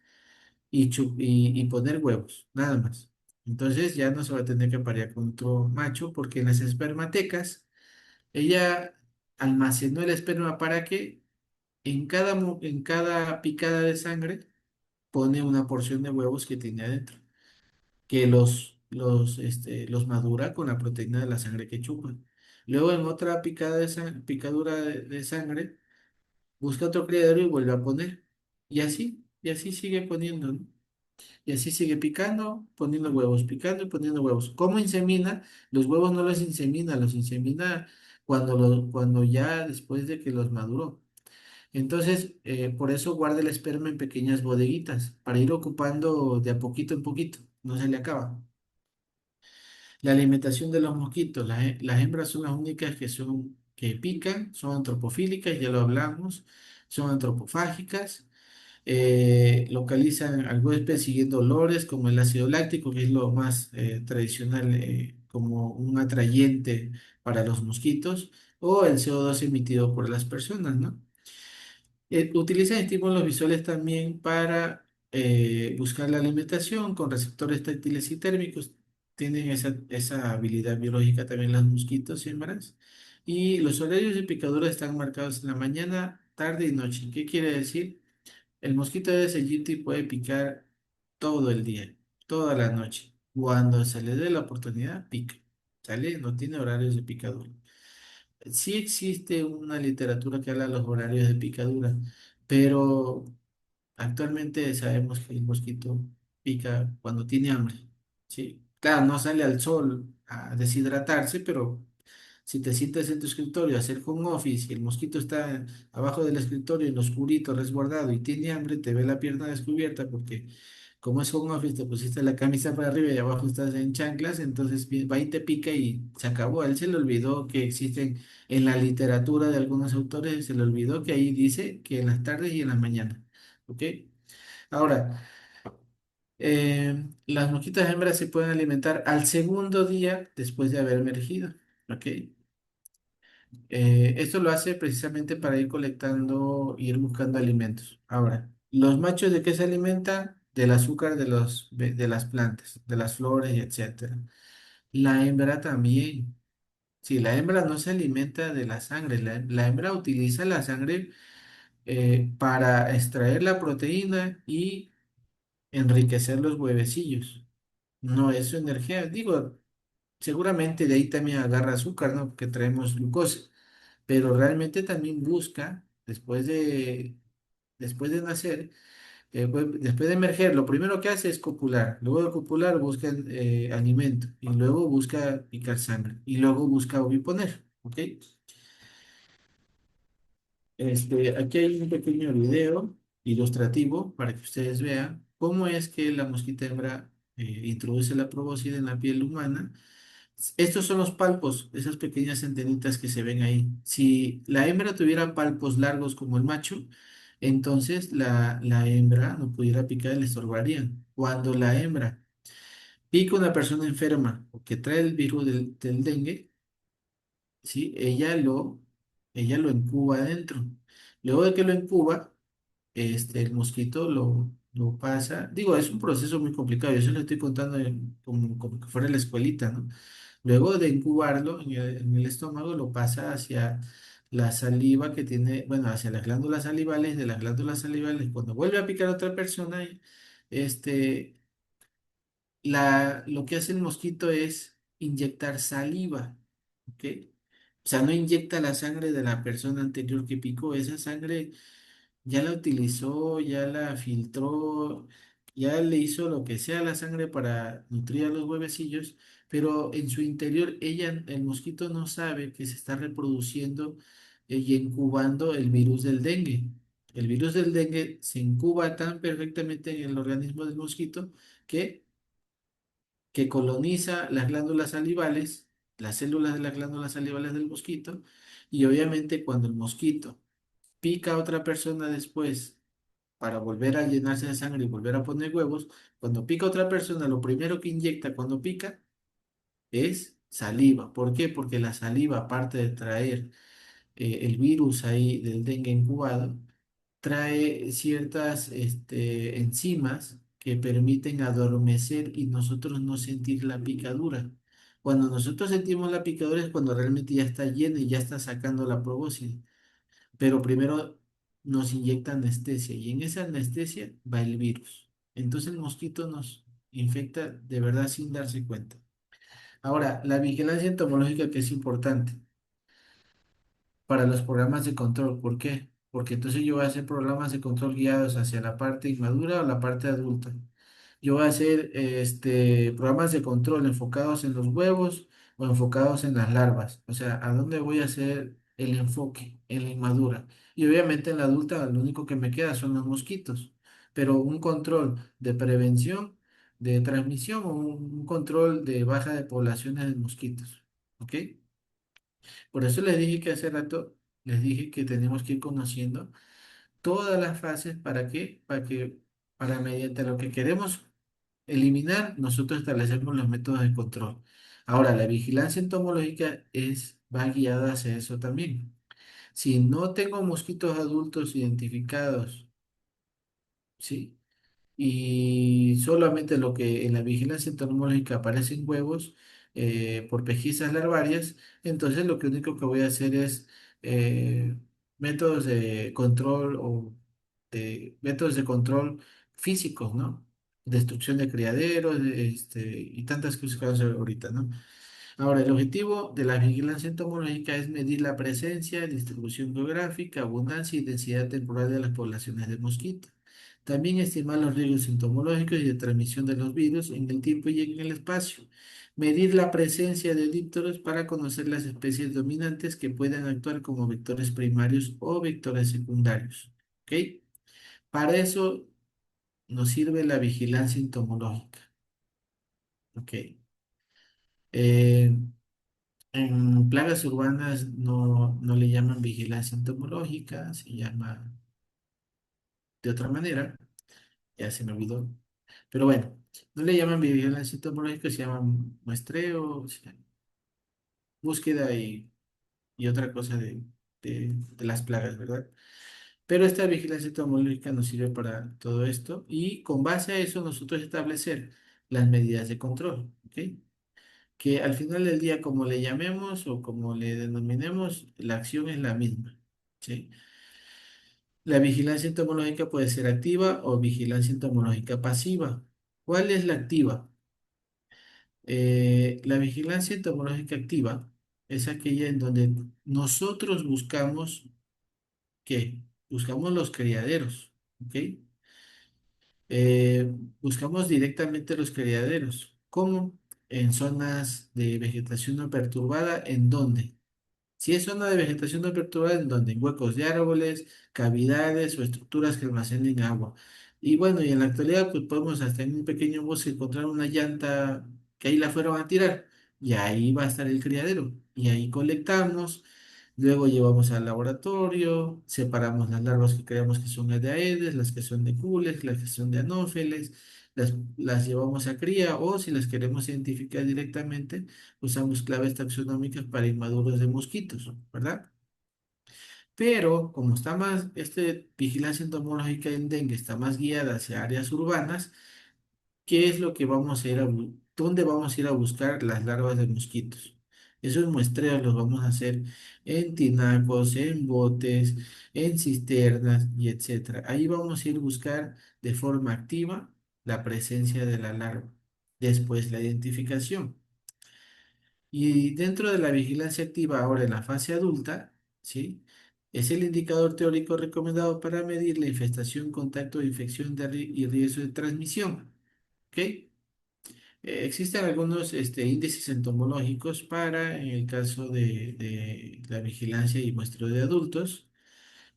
y poner huevos, nada más. Entonces ya no se va a tener que parear con otro macho porque en las espermatecas ella almacenó el esperma para que en cada picada de sangre pone una porción de huevos que tiene adentro, que los madura con la proteína de la sangre que chupa. Luego en otra picadura de sangre, busca otro criadero y vuelve a poner. Y así sigue poniendo, ¿no? Y así sigue picando, poniendo huevos, picando y poniendo huevos. ¿Cómo insemina? Los huevos no los insemina cuando ya después de que los maduró. Entonces, por eso guarda el esperma en pequeñas bodeguitas, para ir ocupando de a poquito en poquito, no se le acaba. La alimentación de los mosquitos, las hembras son las únicas que pican, son antropofílicas, ya lo hablamos, son antropofágicas, localizan al huésped siguiendo olores como el ácido láctico, que es lo más tradicional como un atrayente para los mosquitos, o el CO2 emitido por las personas, ¿no? Utilizan estímulos visuales también para buscar la alimentación con receptores táctiles y térmicos. Tienen esa habilidad biológica también los mosquitos hembras. Y los horarios de picadura están marcados en la mañana, tarde y noche. ¿Qué quiere decir? El mosquito de Selliti puede picar todo el día, toda la noche. Cuando se le dé la oportunidad, pica. ¿Sale? No tiene horarios de picadura. Sí existe una literatura que habla de los horarios de picadura, pero actualmente sabemos que el mosquito pica cuando tiene hambre, ¿sí? Claro, no sale al sol a deshidratarse, pero si te sientas en tu escritorio a hacer home office y el mosquito está abajo del escritorio en lo oscurito, resguardado y tiene hambre, te ve la pierna descubierta porque como es home office, te pusiste la camisa para arriba y abajo estás en chanclas, entonces va y te pica y se acabó. A él se le olvidó que existen en la literatura de algunos autores, se le olvidó que ahí dice que en las tardes y en las mañanas. ¿Ok? Ahora, las mosquitas hembras se pueden alimentar al segundo día después de haber emergido. ¿Ok? Esto lo hace precisamente para ir colectando, ir buscando alimentos. Ahora, ¿los machos de qué se alimentan? Del azúcar de las plantas, de las flores, y etcétera. La hembra también. Si la hembra no se alimenta de la sangre, la hembra utiliza la sangre para extraer la proteína y enriquecer los huevecillos. No es su energía. Digo, seguramente de ahí también agarra azúcar, ¿no? Porque traemos glucosa, pero realmente también busca, después de nacer, después de emerger, lo primero que hace es copular, luego de copular busca alimento, y luego busca picar sangre, y luego busca oviponer, ¿ok? Aquí hay un pequeño video ilustrativo para que ustedes vean cómo es que la mosquita hembra introduce la probóscide en la piel humana. Estos son los palpos, esas pequeñas antenitas que se ven ahí. Si la hembra tuviera palpos largos como el macho, entonces la hembra no pudiera picar y le estorbarían. Cuando la hembra pica a una persona enferma o que trae el virus del dengue, ¿sí? Ella lo incuba adentro. Luego de que lo incuba, el mosquito lo pasa. Digo, es un proceso muy complicado. Yo se lo estoy contando como que fuera la escuelita, ¿no? Luego de incubarlo en el estómago, lo pasa hacia la saliva que tiene, bueno, hacia las glándulas salivales. De las glándulas salivales, cuando vuelve a picar a otra persona, este, lo que hace el mosquito es inyectar saliva, ¿ok? O sea, no inyecta la sangre de la persona anterior que picó, esa sangre ya la utilizó, ya la filtró, ya le hizo lo que sea a la sangre para nutrir a los huevecillos, pero en su interior el mosquito no sabe que se está reproduciendo y incubando el virus del dengue. El virus del dengue se incuba tan perfectamente en el organismo del mosquito que, que coloniza las glándulas salivales, las células de las glándulas salivales del mosquito, y obviamente cuando el mosquito pica a otra persona después para volver a llenarse de sangre y volver a poner huevos, cuando pica a otra persona, lo primero que inyecta cuando pica es saliva. ¿Por qué? Porque la saliva, aparte de traer el virus ahí del dengue incubado, trae ciertas enzimas que permiten adormecer y nosotros no sentir la picadura. Cuando nosotros sentimos la picadura es cuando realmente ya está llena y ya está sacando la probóscide. Pero primero nos inyecta anestesia y en esa anestesia va el virus. Entonces el mosquito nos infecta de verdad sin darse cuenta. Ahora, la vigilancia entomológica que es importante para los programas de control. ¿Por qué? Porque entonces yo voy a hacer programas de control guiados hacia la parte inmadura o la parte adulta. Yo voy a hacer programas de control enfocados en los huevos o enfocados en las larvas. O sea, ¿a dónde voy a hacer el enfoque? En la inmadura. Y obviamente en la adulta lo único que me queda son los mosquitos. Pero un control de prevención de transmisión o un control de baja de poblaciones de mosquitos. ¿Ok? Por eso les dije que hace rato, les dije que tenemos que ir conociendo todas las fases para mediante lo que queremos eliminar, nosotros establecemos los métodos de control. Ahora, la vigilancia entomológica va guiada hacia eso también. Si no tengo mosquitos adultos identificados, ¿sí? Y solamente lo que en la vigilancia entomológica aparecen huevos por pesquisas larvarias, entonces lo que único que voy a hacer es métodos de control o métodos de control físicos, ¿no? Destrucción de criaderos, y tantas cosas que vamos a ver ahorita, ¿no? Ahora, el objetivo de la vigilancia entomológica es medir la presencia, distribución geográfica, abundancia y densidad temporal de las poblaciones de mosquitos. También estimar los riesgos entomológicos y de transmisión de los virus en el tiempo y en el espacio. Medir la presencia de dípteros para conocer las especies dominantes que puedan actuar como vectores primarios o vectores secundarios. ¿Ok? Para eso nos sirve la vigilancia entomológica. ¿Ok? Eh, En plagas urbanas no le llaman vigilancia entomológica, se llama de otra manera, ya se me olvidó. Pero bueno, no le llaman vigilancia entomológica, se llama muestreo, se llama búsqueda y otra cosa de las plagas, ¿verdad? Pero esta vigilancia entomológica nos sirve para todo esto y con base a eso nosotros establecer las medidas de control, ¿ok? Que al final del día, como le llamemos o como le denominemos, la acción es la misma. ¿Sí? La vigilancia entomológica puede ser activa o vigilancia entomológica pasiva. ¿Cuál es la activa? La vigilancia entomológica activa es aquella en donde nosotros buscamos, ¿qué? Buscamos los criaderos, ¿ok? Eh, Buscamos directamente los criaderos. ¿Cómo? En zonas de vegetación no perturbada, ¿en dónde? Si es zona de vegetación no perturbada, en donde en huecos de árboles, cavidades o estructuras que almacenen agua. Y bueno, y en la actualidad, pues podemos hasta en un pequeño bosque encontrar una llanta que ahí la fueron a tirar. Y ahí va a estar el criadero. Y ahí colectamos, luego llevamos al laboratorio, separamos las larvas que creemos que son de Aedes, las que son de Culex, las que son de Anófeles, las llevamos a cría o si las queremos identificar directamente usamos claves taxonómicas para inmaduros de mosquitos, ¿verdad? Pero como está más, vigilancia entomológica en dengue está más guiada hacia áreas urbanas, ¿qué es lo que vamos a ir dónde vamos a ir a buscar las larvas de mosquitos? Esos muestreos los vamos a hacer en tinacos, en botes, en cisternas y etcétera. Ahí vamos a ir a buscar de forma activa la presencia de la larva. Después la identificación. Y dentro de la vigilancia activa, ahora en la fase adulta, ¿sí? Es el indicador teórico recomendado para medir la infestación, contacto, infección y riesgo de transmisión. ¿Ok? Existen algunos índices entomológicos para, en el caso de la vigilancia y muestreo de adultos.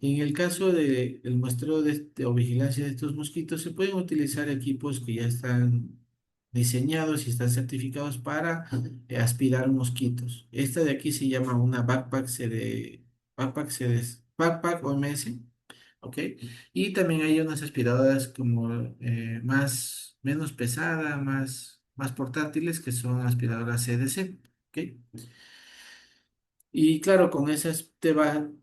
En el caso del muestreo o vigilancia de estos mosquitos, se pueden utilizar equipos que ya están diseñados y están certificados para aspirar mosquitos. Esta de aquí se llama una Backpack OMS, ¿ok? Y también hay unas aspiradoras como menos pesadas, más portátiles, que son aspiradoras CDC, ¿ok? Y claro, con esas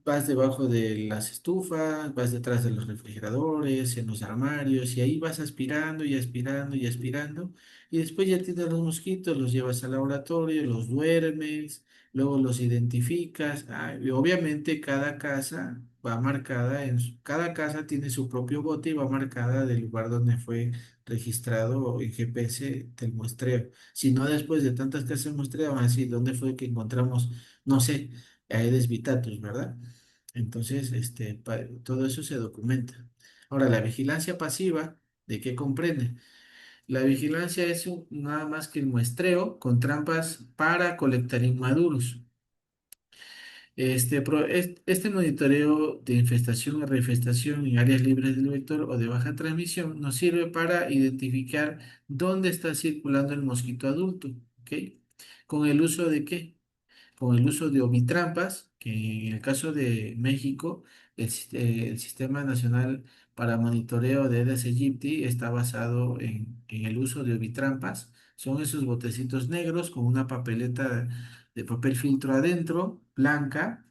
vas debajo de las estufas, vas detrás de los refrigeradores, en los armarios, y ahí vas aspirando y aspirando y aspirando. Y después ya tienes los mosquitos, los llevas al laboratorio, los duermes, luego los identificas. Y obviamente cada casa va marcada, cada casa tiene su propio bote y va marcada del lugar donde fue registrado en GPS del muestreo. Si no, después de tantas casas de muestreo, van a decir, ¿dónde fue que encontramos? No sé, Aedes vitatus, ¿verdad? Entonces, todo eso se documenta. Ahora, la vigilancia pasiva, ¿de qué comprende? La vigilancia es nada más que el muestreo con trampas para colectar inmaduros. Este monitoreo de infestación o reinfestación en áreas libres del vector o de baja transmisión nos sirve para identificar dónde está circulando el mosquito adulto, ¿ok? ¿Con el uso de qué? Con el uso de omitrampas, que en el caso de México, el Sistema Nacional para Monitoreo de Aedes aegypti está basado en el uso de omitrampas. Son esos botecitos negros con una papeleta de papel filtro adentro, blanca,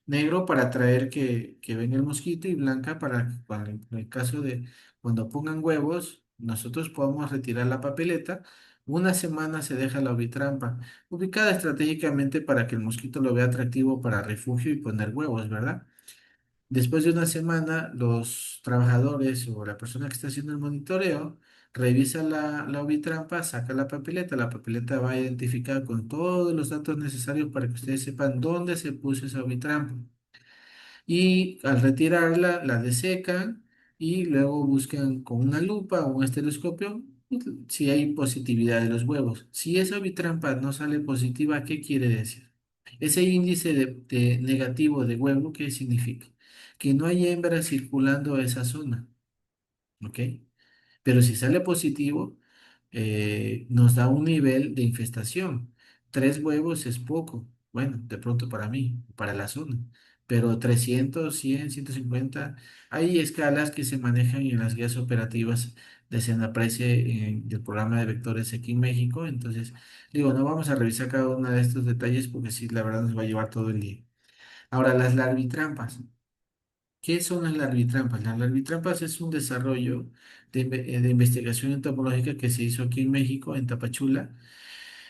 negro para atraer que venga el mosquito y blanca para en el caso de cuando pongan huevos, nosotros podamos retirar la papeleta. Una semana se deja la ovitrampa ubicada estratégicamente para que el mosquito lo vea atractivo para refugio y poner huevos, ¿verdad? Después de una semana, los trabajadores o la persona que está haciendo el monitoreo revisa la ovitrampa, saca la papeleta va identificada con todos los datos necesarios para que ustedes sepan dónde se puso esa ovitrampa. Y al retirarla, la desecan y luego buscan con una lupa o un estereoscopio si hay positividad de los huevos. Si esa bitrampa no sale positiva, ¿qué quiere decir? Ese índice de negativo de huevo, ¿qué significa? Que no hay hembras circulando a esa zona, ¿ok? Pero si sale positivo, nos da un nivel de infestación. 3 huevos es poco. Bueno, de pronto para mí, para la zona. Pero 300, 100, 150, hay escalas que se manejan en las guías operativas de Senaprece del programa de vectores aquí en México. Entonces, digo, no vamos a revisar cada uno de estos detalles porque sí, la verdad nos va a llevar todo el día. Ahora, las larvitrampas. ¿Qué son las larvitrampas? Las larvitrampas es un desarrollo de investigación entomológica que se hizo aquí en México, en Tapachula,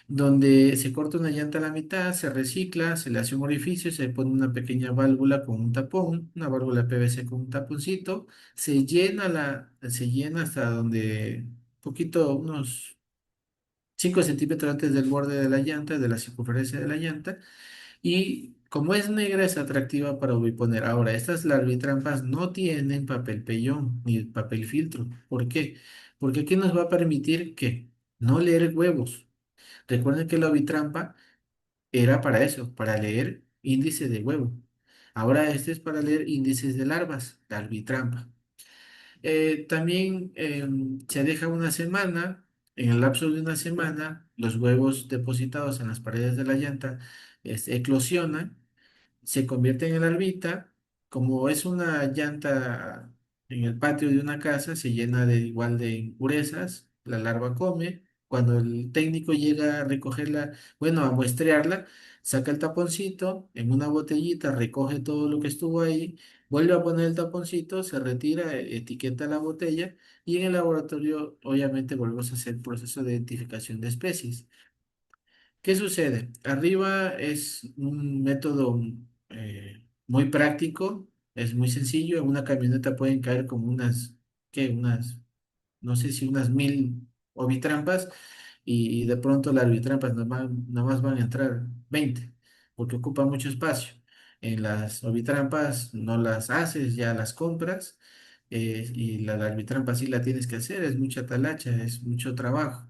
donde se corta una llanta a la mitad, se recicla, se le hace un orificio, se le pone una pequeña válvula con un tapón, una válvula PVC con un taponcito, se llena hasta donde, poquito, unos 5 centímetros antes del borde de la llanta, de la circunferencia de la llanta, y como es negra, es atractiva para oviponer. Ahora, estas larvitrampas no tienen papel pellón ni papel filtro. ¿Por qué? Porque aquí nos va a permitir que no leer huevos. Recuerden que la ovitrampa era para eso, para leer índice de huevo. Ahora este es para leer índices de larvas, larvitrampa. También se deja una semana, en el lapso de una semana, los huevos depositados en las paredes de la llanta eclosionan, se convierte en larvita. Como es una llanta en el patio de una casa, se llena de igual de impurezas, la larva come. Cuando el técnico llega a recogerla, bueno, a muestrearla, saca el taponcito en una botellita, recoge todo lo que estuvo ahí, vuelve a poner el taponcito, se retira, etiqueta la botella y en el laboratorio obviamente volvemos a hacer el proceso de identificación de especies. ¿Qué sucede? Arriba es un método muy práctico, es muy sencillo. En una camioneta pueden caer como ¿qué? No sé si unas 1000 ovitrampas y de pronto las ovitrampas nomás van a entrar 20 porque ocupa mucho espacio. En las ovitrampas no las haces, ya las compras y la ovitrampa sí la tienes que hacer, es mucha talacha, es mucho trabajo.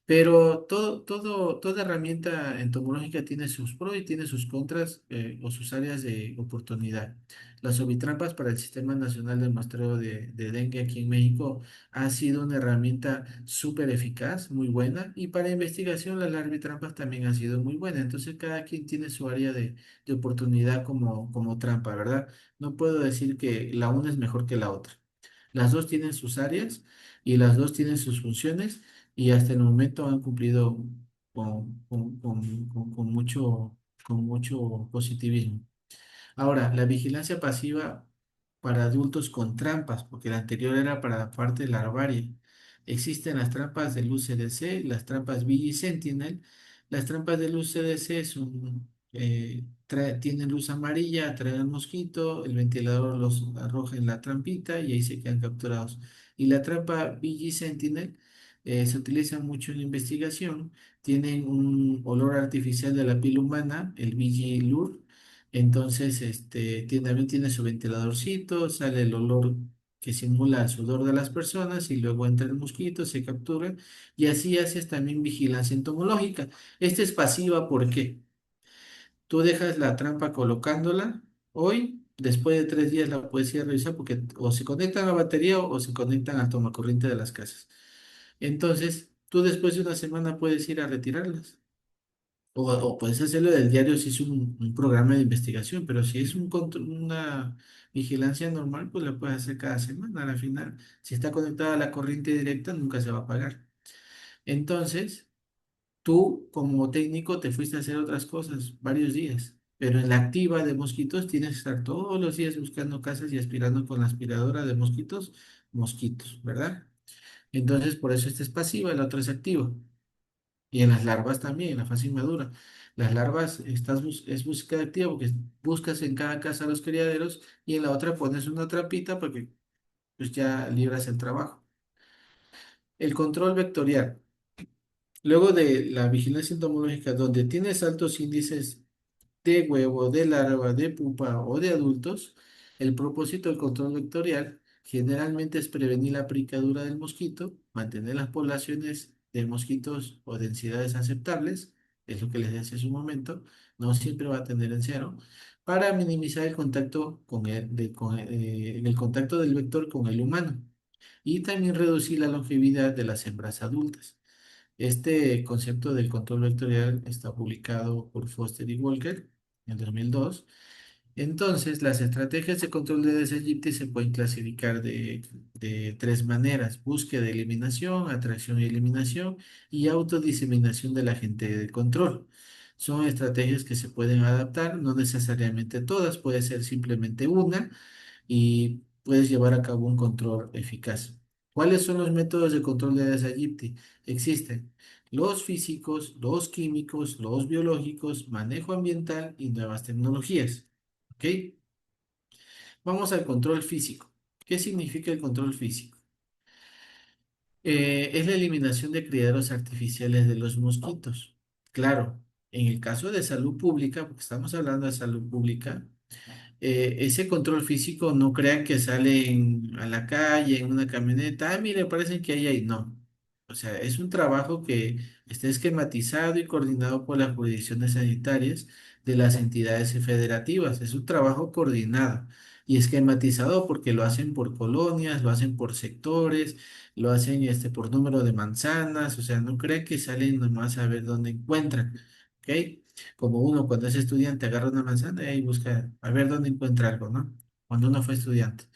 Pero toda herramienta entomológica tiene sus pros y tiene sus contras o sus áreas de oportunidad. Las ovitrampas para el Sistema Nacional de Muestreo de Dengue aquí en México ha sido una herramienta súper eficaz, muy buena, y para investigación las larvitrampas también han sido muy buenas. Entonces cada quien tiene su área de oportunidad como trampa, ¿verdad? No puedo decir que la una es mejor que la otra. Las dos tienen sus áreas y las dos tienen sus funciones y hasta el momento han cumplido con mucho, con mucho positivismo. Ahora, la vigilancia pasiva para adultos con trampas, porque la anterior era para la parte larvaria. Existen las trampas de luz CDC, las trampas BG Sentinel. Las trampas de luz CDC tienen luz amarilla, atraen al mosquito, el ventilador los arroja en la trampita y ahí se quedan capturados. Y la trampa BG Sentinel se utiliza mucho en investigación, tienen un olor artificial de la piel humana, el BG Lure. Entonces, también tiene su ventiladorcito, sale el olor que simula el sudor de las personas y luego entra el mosquito, se captura y así haces también vigilancia entomológica. Esta es pasiva porque tú dejas la trampa colocándola hoy, después de 3 días la puedes ir a revisar porque o se conectan a batería o se conectan al tomacorriente de las casas. Entonces, tú después de una semana puedes ir a retirarlas. O puedes hacerlo del diario si es un programa de investigación, pero si es una vigilancia normal, pues la puedes hacer cada semana. Al final, si está conectada a la corriente directa, nunca se va a apagar. Entonces, tú como técnico te fuiste a hacer otras cosas varios días, pero en la activa de mosquitos tienes que estar todos los días buscando casas y aspirando con la aspiradora de mosquitos, mosquitos, ¿verdad? Entonces, por eso esta es pasiva, la otra es activa. Y en las larvas también, en la fase inmadura. Las larvas es búsqueda activa porque buscas en cada casa los criaderos y en la otra pones una trampita porque pues ya libras el trabajo. El control vectorial. Luego de la vigilancia entomológica, donde tienes altos índices de huevo, de larva, de pupa o de adultos, el propósito del control vectorial generalmente es prevenir la picadura del mosquito, mantener las poblaciones de mosquitos o densidades aceptables, es lo que les decía hace un momento, no siempre va a tener en cero, para minimizar el contacto el contacto del vector con el humano y también reducir la longevidad de las hembras adultas. Este concepto del control vectorial está publicado por Foster y Walker en el 2002. Entonces, las estrategias de control de Aedes aegypti se pueden clasificar de tres maneras: búsqueda, eliminación, atracción y eliminación, y autodiseminación del agente de control. Son estrategias que se pueden adaptar, no necesariamente todas, puede ser simplemente una y puedes llevar a cabo un control eficaz. ¿Cuáles son los métodos de control de Aedes aegypti? Existen los físicos, los químicos, los biológicos, manejo ambiental y nuevas tecnologías. ¿Ok? Vamos al control físico. ¿Qué significa el control físico? Es la eliminación de criaderos artificiales de los mosquitos. Claro, en el caso de salud pública, porque estamos hablando de salud pública, ese control físico no crean que salen a la calle en una camioneta, mire, parece que ahí. No. O sea, es un trabajo que está esquematizado y coordinado por las jurisdicciones sanitarias de las entidades federativas. Es un trabajo coordinado y esquematizado porque lo hacen por colonias, lo hacen por sectores, lo hacen por número de manzanas. O sea, no crean que salen nomás a ver dónde encuentran. ¿Ok? Como uno cuando es estudiante agarra una manzana y ahí busca a ver dónde encuentra algo, ¿no? Cuando uno fue estudiante.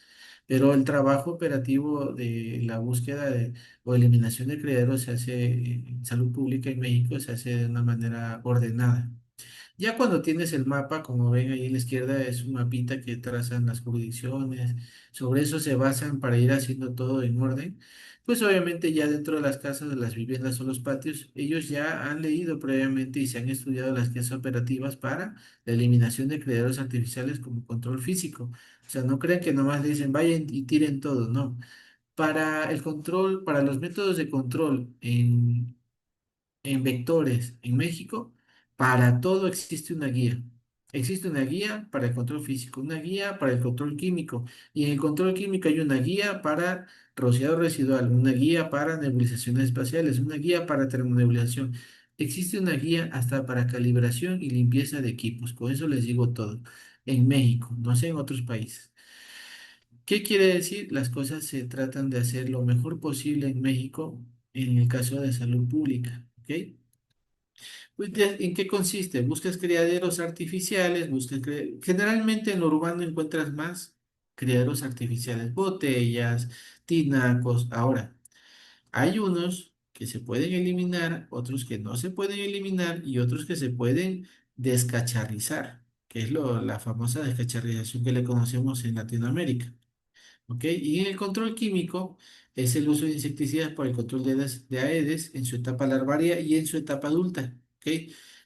Pero el trabajo operativo de la o eliminación de criaderos se hace en salud pública en México, se hace de una manera ordenada. Ya cuando tienes el mapa, como ven ahí a la izquierda, es un mapita que trazan las jurisdicciones, sobre eso se basan para ir haciendo todo en orden. Pues obviamente ya dentro de las casas, de las viviendas o los patios, ellos ya han leído previamente y se han estudiado las guías operativas para la eliminación de criaderos artificiales como control físico. O sea, no crean que nomás le dicen vayan y tiren todo, no. Para el control, para los métodos de control en vectores en México, para todo existe una guía. Existe una guía para el control físico, una guía para el control químico, y en el control químico hay una guía para rociado residual, una guía para nebulizaciones espaciales, una guía para termonebulización. Existe una guía hasta para calibración y limpieza de equipos. Con eso les digo todo. En México, no sé en otros países. ¿Qué quiere decir? Las cosas se tratan de hacer lo mejor posible en México en el caso de salud pública. ¿Ok? Pues, ¿en qué consiste? Buscas criaderos artificiales, generalmente en lo urbano encuentras más criaderos artificiales, botellas, tinacos. Ahora, hay unos que se pueden eliminar, otros que no se pueden eliminar y otros que se pueden descacharrizar, que es la famosa descacharrización que le conocemos en Latinoamérica. ¿Ok? Y en el control químico es el uso de insecticidas para el control de Aedes en su etapa larvaria y en su etapa adulta. ¿Ok?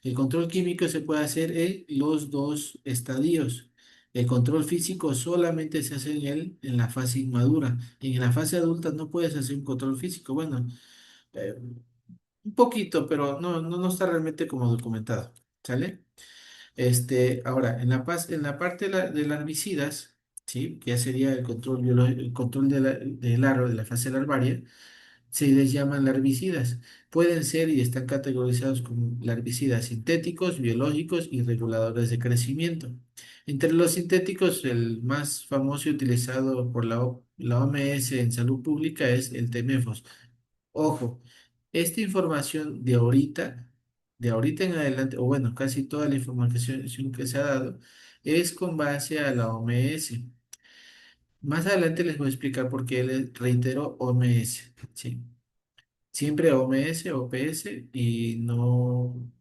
El control químico se puede hacer en los dos estadios. El control físico solamente se hace en la fase inmadura. En la fase adulta no puedes hacer un control físico. Bueno, eh, un poquito, pero no está realmente como documentado. ¿Sale? Ahora, en la parte de larvicidas, ¿sí? Que ya sería el control biológico, el control del larvo, de la fase larvaria, se les llaman larvicidas. Pueden ser y están categorizados como larvicidas sintéticos, biológicos y reguladores de crecimiento. Entre los sintéticos, el más famoso y utilizado por la OMS en salud pública es el temefos. Ojo, esta información de ahorita en adelante, o bueno, casi toda la información que se ha dado, es con base a la OMS. Más adelante les voy a explicar por qué les reitero OMS, ¿sí? Siempre OMS, OPS, y no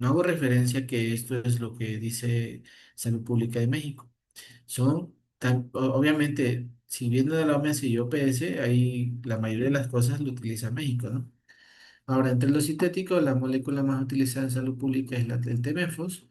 hago referencia que esto es lo que dice Salud Pública de México. Obviamente, si viene de la OMS y OPS, ahí la mayoría de las cosas lo utiliza México, ¿no? Ahora, entre los sintéticos, la molécula más utilizada en salud pública es la del temefos.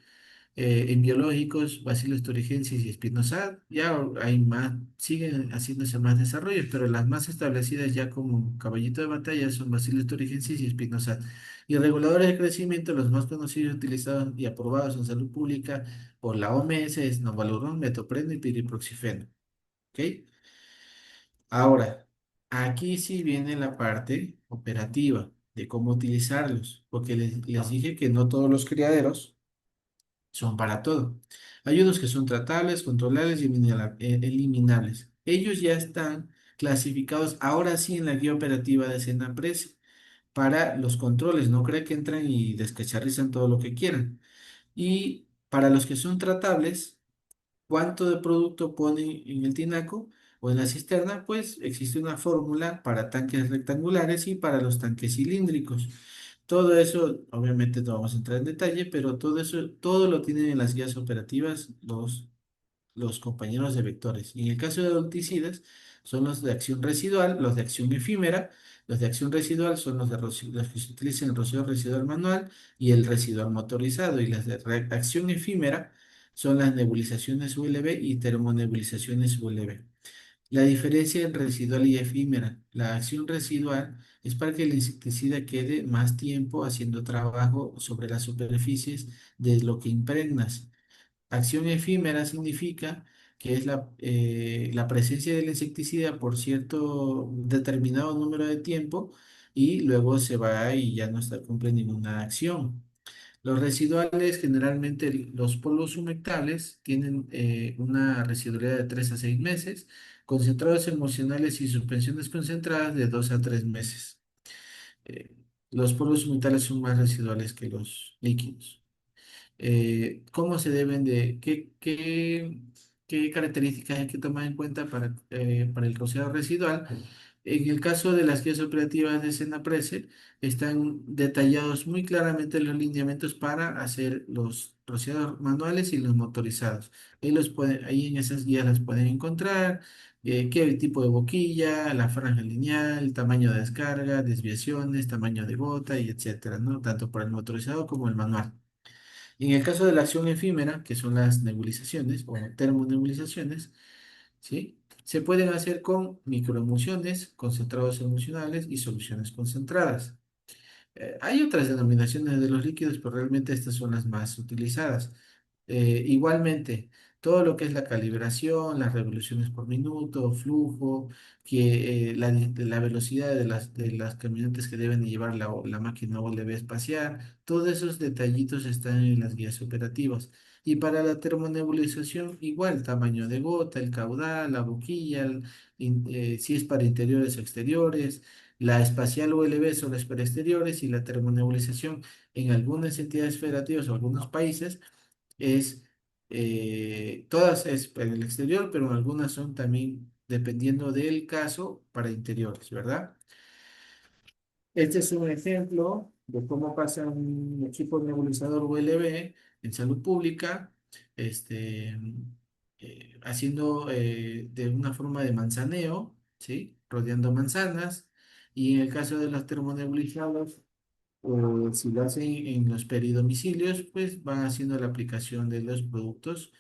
En biológicos, Bacillus thuringiensis y Spinosad, ya hay más, siguen haciéndose más desarrollos, pero las más establecidas ya como caballito de batalla son Bacillus thuringiensis y Spinosad. Y reguladores de crecimiento, los más conocidos, utilizados y aprobados en salud pública por la OMS es Novalurón, Metopreno y Piriproxifeno. ¿Ok? Ahora, aquí sí viene la parte operativa de cómo utilizarlos, porque les dije que no todos los criaderos son para todo. Hay unos que son tratables, controlables y eliminables. Ellos ya están clasificados ahora sí en la guía operativa de Senapres para los controles. No cree que entran y descacharrizan todo lo que quieran. Y para los que son tratables, cuánto de producto pone en el tinaco o en la cisterna, pues existe una fórmula para tanques rectangulares y para los tanques cilíndricos. Todo eso, obviamente no vamos a entrar en detalle, pero todo eso, todo lo tienen en las guías operativas los compañeros de vectores. Y en el caso de adulticidas, son los de acción residual, los de acción efímera. Los de acción residual son los que se utilizan en el rocío residual manual y el residual motorizado. Y las de acción efímera son las nebulizaciones ULB y termonebulizaciones ULB. La diferencia entre residual y efímera. La acción residual es para que el insecticida quede más tiempo haciendo trabajo sobre las superficies de lo que impregnas. Acción efímera significa que es la presencia del insecticida por cierto determinado número de tiempo y luego se va y ya no cumple ninguna acción. Los residuales, generalmente los polvos humectables, tienen una residualidad de 3 a 6 meses, concentrados emocionales y suspensiones concentradas de 2 a 3 meses. Eh, los polvos humectables son más residuales que los líquidos. ¿Cómo se deben qué características hay que tomar en cuenta para el rociado residual? En el caso de las guías operativas de Senaprece, están detallados muy claramente los lineamientos para hacer los rociados manuales y los motorizados. Ahí en esas guías las pueden encontrar, qué tipo de boquilla, la franja lineal, tamaño de descarga, desviaciones, tamaño de gota y etcétera, ¿no? Tanto para el motorizado como el manual. Y en el caso de la acción efímera, que son las nebulizaciones o termonebulizaciones, ¿sí? Se pueden hacer con microemulsiones, concentrados emulsionales y soluciones concentradas. Hay otras denominaciones de los líquidos, pero realmente estas son las más utilizadas. Igualmente, todo lo que es la calibración, las revoluciones por minuto, flujo, la velocidad de las caminantes que deben llevar la máquina OLB espacial, todos esos detallitos están en las guías operativas. Y para la termonebulización, igual, tamaño de gota, el caudal, la boquilla, si es para interiores o exteriores. La espacial ULB son las para exteriores y la termonebulización en algunas entidades federativas o algunos países es, todas es para el exterior, pero algunas son también, dependiendo del caso, para interiores, ¿verdad? Este es un ejemplo de cómo pasa un equipo nebulizador ULB en salud pública, haciendo de una forma de manzaneo, ¿sí? Rodeando manzanas. Y en el caso de los termonebulizados, o si lo hacen en los peridomicilios, pues van haciendo la aplicación de los productos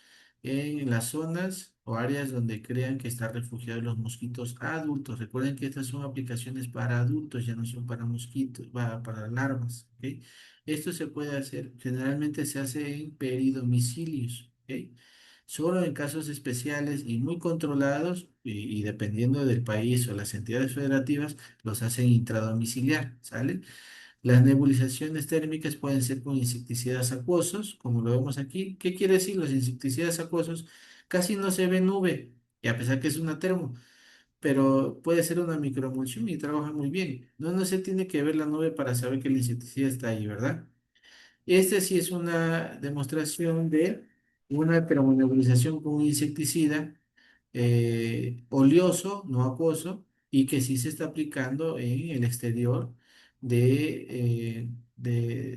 en las zonas o áreas donde crean que están refugiados los mosquitos adultos. Recuerden que estas son aplicaciones para adultos, ya no son para mosquitos, para larvas. ¿Ok? Esto se puede hacer, generalmente se hace en peridomicilios. ¿Ok? Solo en casos especiales y muy controlados, y dependiendo del país o las entidades federativas, los hacen intradomiciliar, ¿sale? Las nebulizaciones térmicas pueden ser con insecticidas acuosos, como lo vemos aquí. ¿Qué quiere decir? Los insecticidas acuosos casi no se ve nube, y a pesar que es una termo, pero puede ser una microemulsión y trabaja muy bien. No se tiene que ver la nube para saber que el insecticida está ahí, ¿verdad? Este sí es una demostración de una termonebulización con un insecticida oleoso, no acuoso, y que sí se está aplicando en el exterior de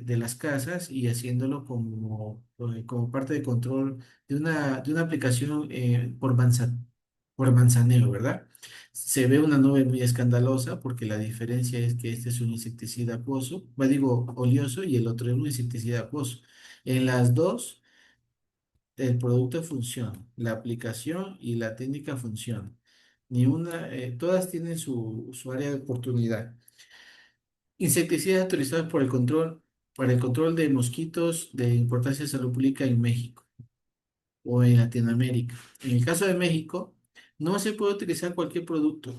las casas y haciéndolo como parte de control de una aplicación por manzaneo, ¿verdad? Se ve una nube muy escandalosa porque la diferencia es que este es un insecticida acuoso, digo, oleoso, y el otro es un insecticida acuoso. En las dos, el producto funciona, la aplicación y la técnica funcionan. Todas tienen su área de oportunidad. Insecticidas autorizados para el control de mosquitos de importancia de salud pública en México o en Latinoamérica. En el caso de México, no se puede utilizar cualquier producto.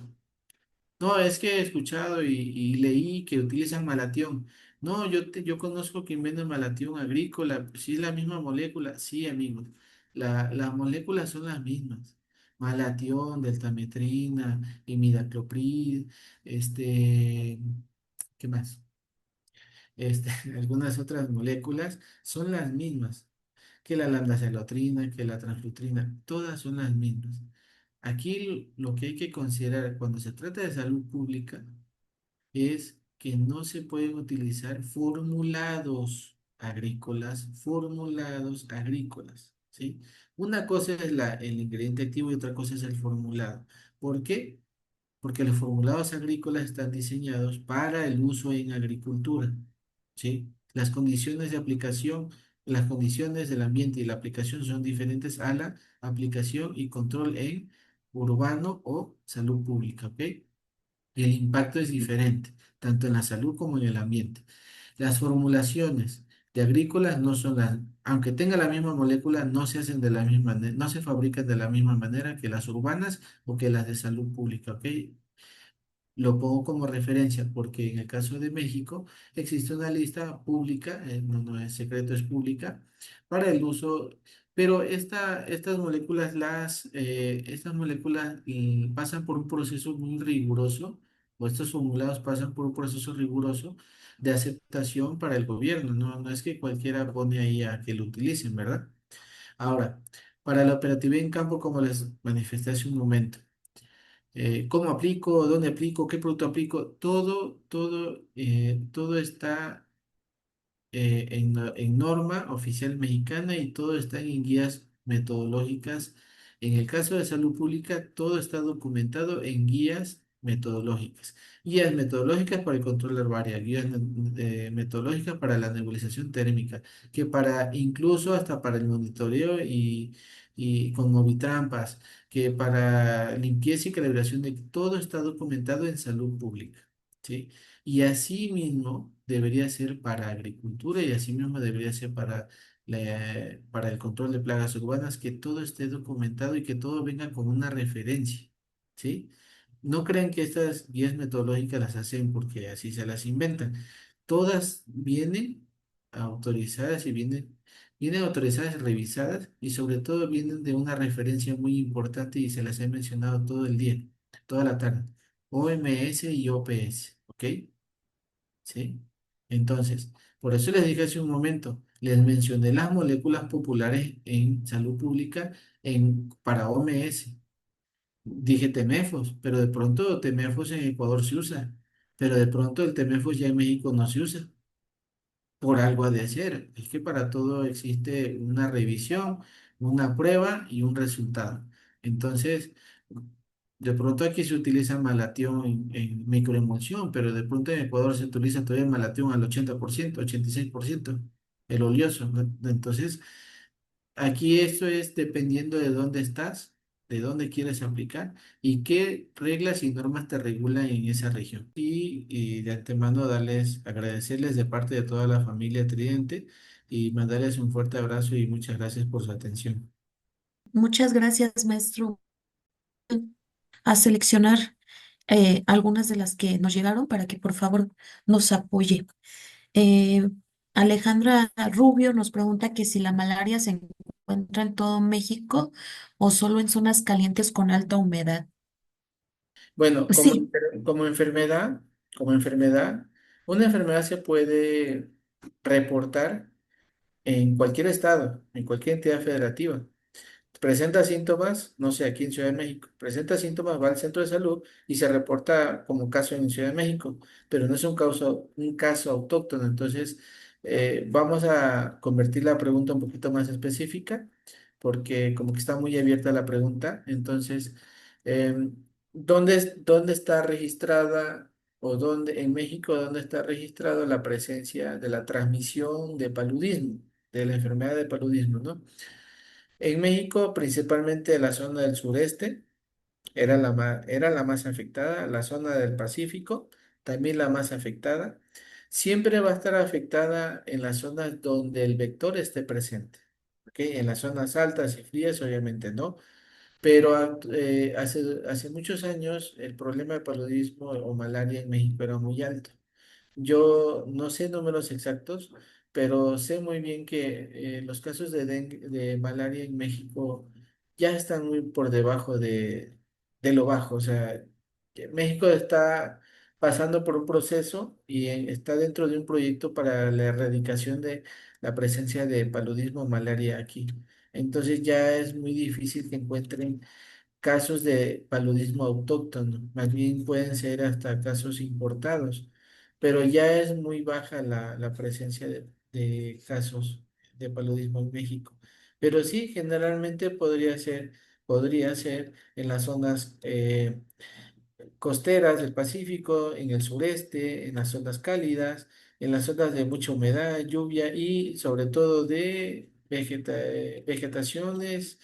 No, es que he escuchado y leí que utilizan malatión. No, yo conozco que venden malatión agrícola. Si es la misma molécula, sí, amigos. Las moléculas son las mismas. Malatión, deltametrina, imidacloprid, este, ¿qué más? Algunas otras moléculas son las mismas que la lambda-cialotrina, que la transflutrina, todas son las mismas. Aquí lo que hay que considerar cuando se trata de salud pública es que no se pueden utilizar formulados agrícolas, ¿sí? Una cosa es el ingrediente activo y otra cosa es el formulado. ¿Por qué? Porque los formulados agrícolas están diseñados para el uso en agricultura, ¿sí? Las condiciones de aplicación, las condiciones del ambiente y la aplicación son diferentes a la aplicación y control en urbano o salud pública, ¿ok? Y el impacto es diferente, tanto en la salud como en el ambiente. Las formulaciones de agrícolas no son aunque tenga la misma molécula, no se hacen de la misma manera, no se fabrican de la misma manera que las urbanas o que las de salud pública, ¿ok? Lo pongo como referencia porque en el caso de México existe una lista pública, no es secreto, es pública, para el uso, pero estas moléculas pasan por un proceso muy riguroso, o estos formulados pasan por un proceso riguroso de aceptación para el gobierno, no es que cualquiera pone ahí a que lo utilicen, ¿verdad? Ahora, para la operatividad en campo, como les manifesté hace un momento, cómo aplico, dónde aplico, qué producto aplico, todo está en norma oficial mexicana y todo está en guías metodológicas. En el caso de salud pública, todo está documentado en guías metodológicas. Guías metodológicas para el control herbario, guías metodológicas para la nebulización térmica, que para incluso hasta para el monitoreo y con movitrampas, que para limpieza y calibración de todo está documentado en salud pública. ¿Sí? Y así mismo debería ser para agricultura y así mismo debería ser para el control de plagas urbanas, que todo esté documentado y que todo venga con una referencia, ¿sí? No crean que estas guías metodológicas las hacen porque así se las inventan. Todas vienen autorizadas y vienen autorizadas, revisadas y sobre todo vienen de una referencia muy importante y se las he mencionado todo el día, toda la tarde. OMS y OPS, ¿ok? ¿Sí? Entonces, por eso les dije hace un momento, les mencioné las moléculas populares en salud pública para OMS. Dije Temefos, pero de pronto Temefos en Ecuador se usa, pero de pronto el Temefos ya en México no se usa. por algo ha de ser. Es que para todo existe una revisión, una prueba y un resultado. Entonces, de pronto aquí se utiliza malatión en microemulsión, pero de pronto en Ecuador se utiliza todavía malatión al 80%, 86%, el oleoso, ¿no? Entonces, aquí esto es dependiendo de dónde estás, de dónde quieres aplicar y qué reglas y normas te regulan en esa región. Y de antemano agradecerles de parte de toda la familia Tridente y mandarles un fuerte abrazo y muchas gracias por su atención. Muchas gracias, maestro, a seleccionar algunas de las que nos llegaron para que por favor nos apoye. Eh, Alejandra Rubio nos pregunta que si la malaria se encuentra en todo México o solo en zonas calientes con alta humedad. Bueno, Sí, como enfermedad, una enfermedad se puede reportar en cualquier estado, en cualquier entidad federativa. Presenta síntomas, no sé, aquí en Ciudad de México, presenta síntomas, va al centro de salud y se reporta como caso en Ciudad de México, pero no es un caso autóctono. Entonces, vamos a convertir la pregunta un poquito más específica, porque como que está muy abierta la pregunta. Entonces, ¿dónde está registrada o dónde, en México, dónde está registrada la presencia de la transmisión de paludismo, de la enfermedad de paludismo, ¿no? En México, principalmente la zona del sureste era la más afectada, la zona del Pacífico también la más afectada. Siempre va a estar afectada en las zonas donde el vector esté presente. ¿Ok? En las zonas altas y frías, obviamente no, pero hace muchos años el problema de paludismo o malaria en México era muy alto. Yo no sé números exactos, pero sé muy bien que los casos de malaria en México ya están muy por debajo de lo bajo. O sea, que México está pasando por un proceso y está dentro de un proyecto para la erradicación de la presencia de paludismo o malaria aquí. Entonces ya es muy difícil que encuentren casos de paludismo autóctono, más bien pueden ser hasta casos importados, pero ya es muy baja la presencia de casos de paludismo en México. Pero sí, generalmente podría ser en las zonas costeras del Pacífico, en el sureste, en las zonas cálidas, en las zonas de mucha humedad, lluvia y sobre todo de vegetaciones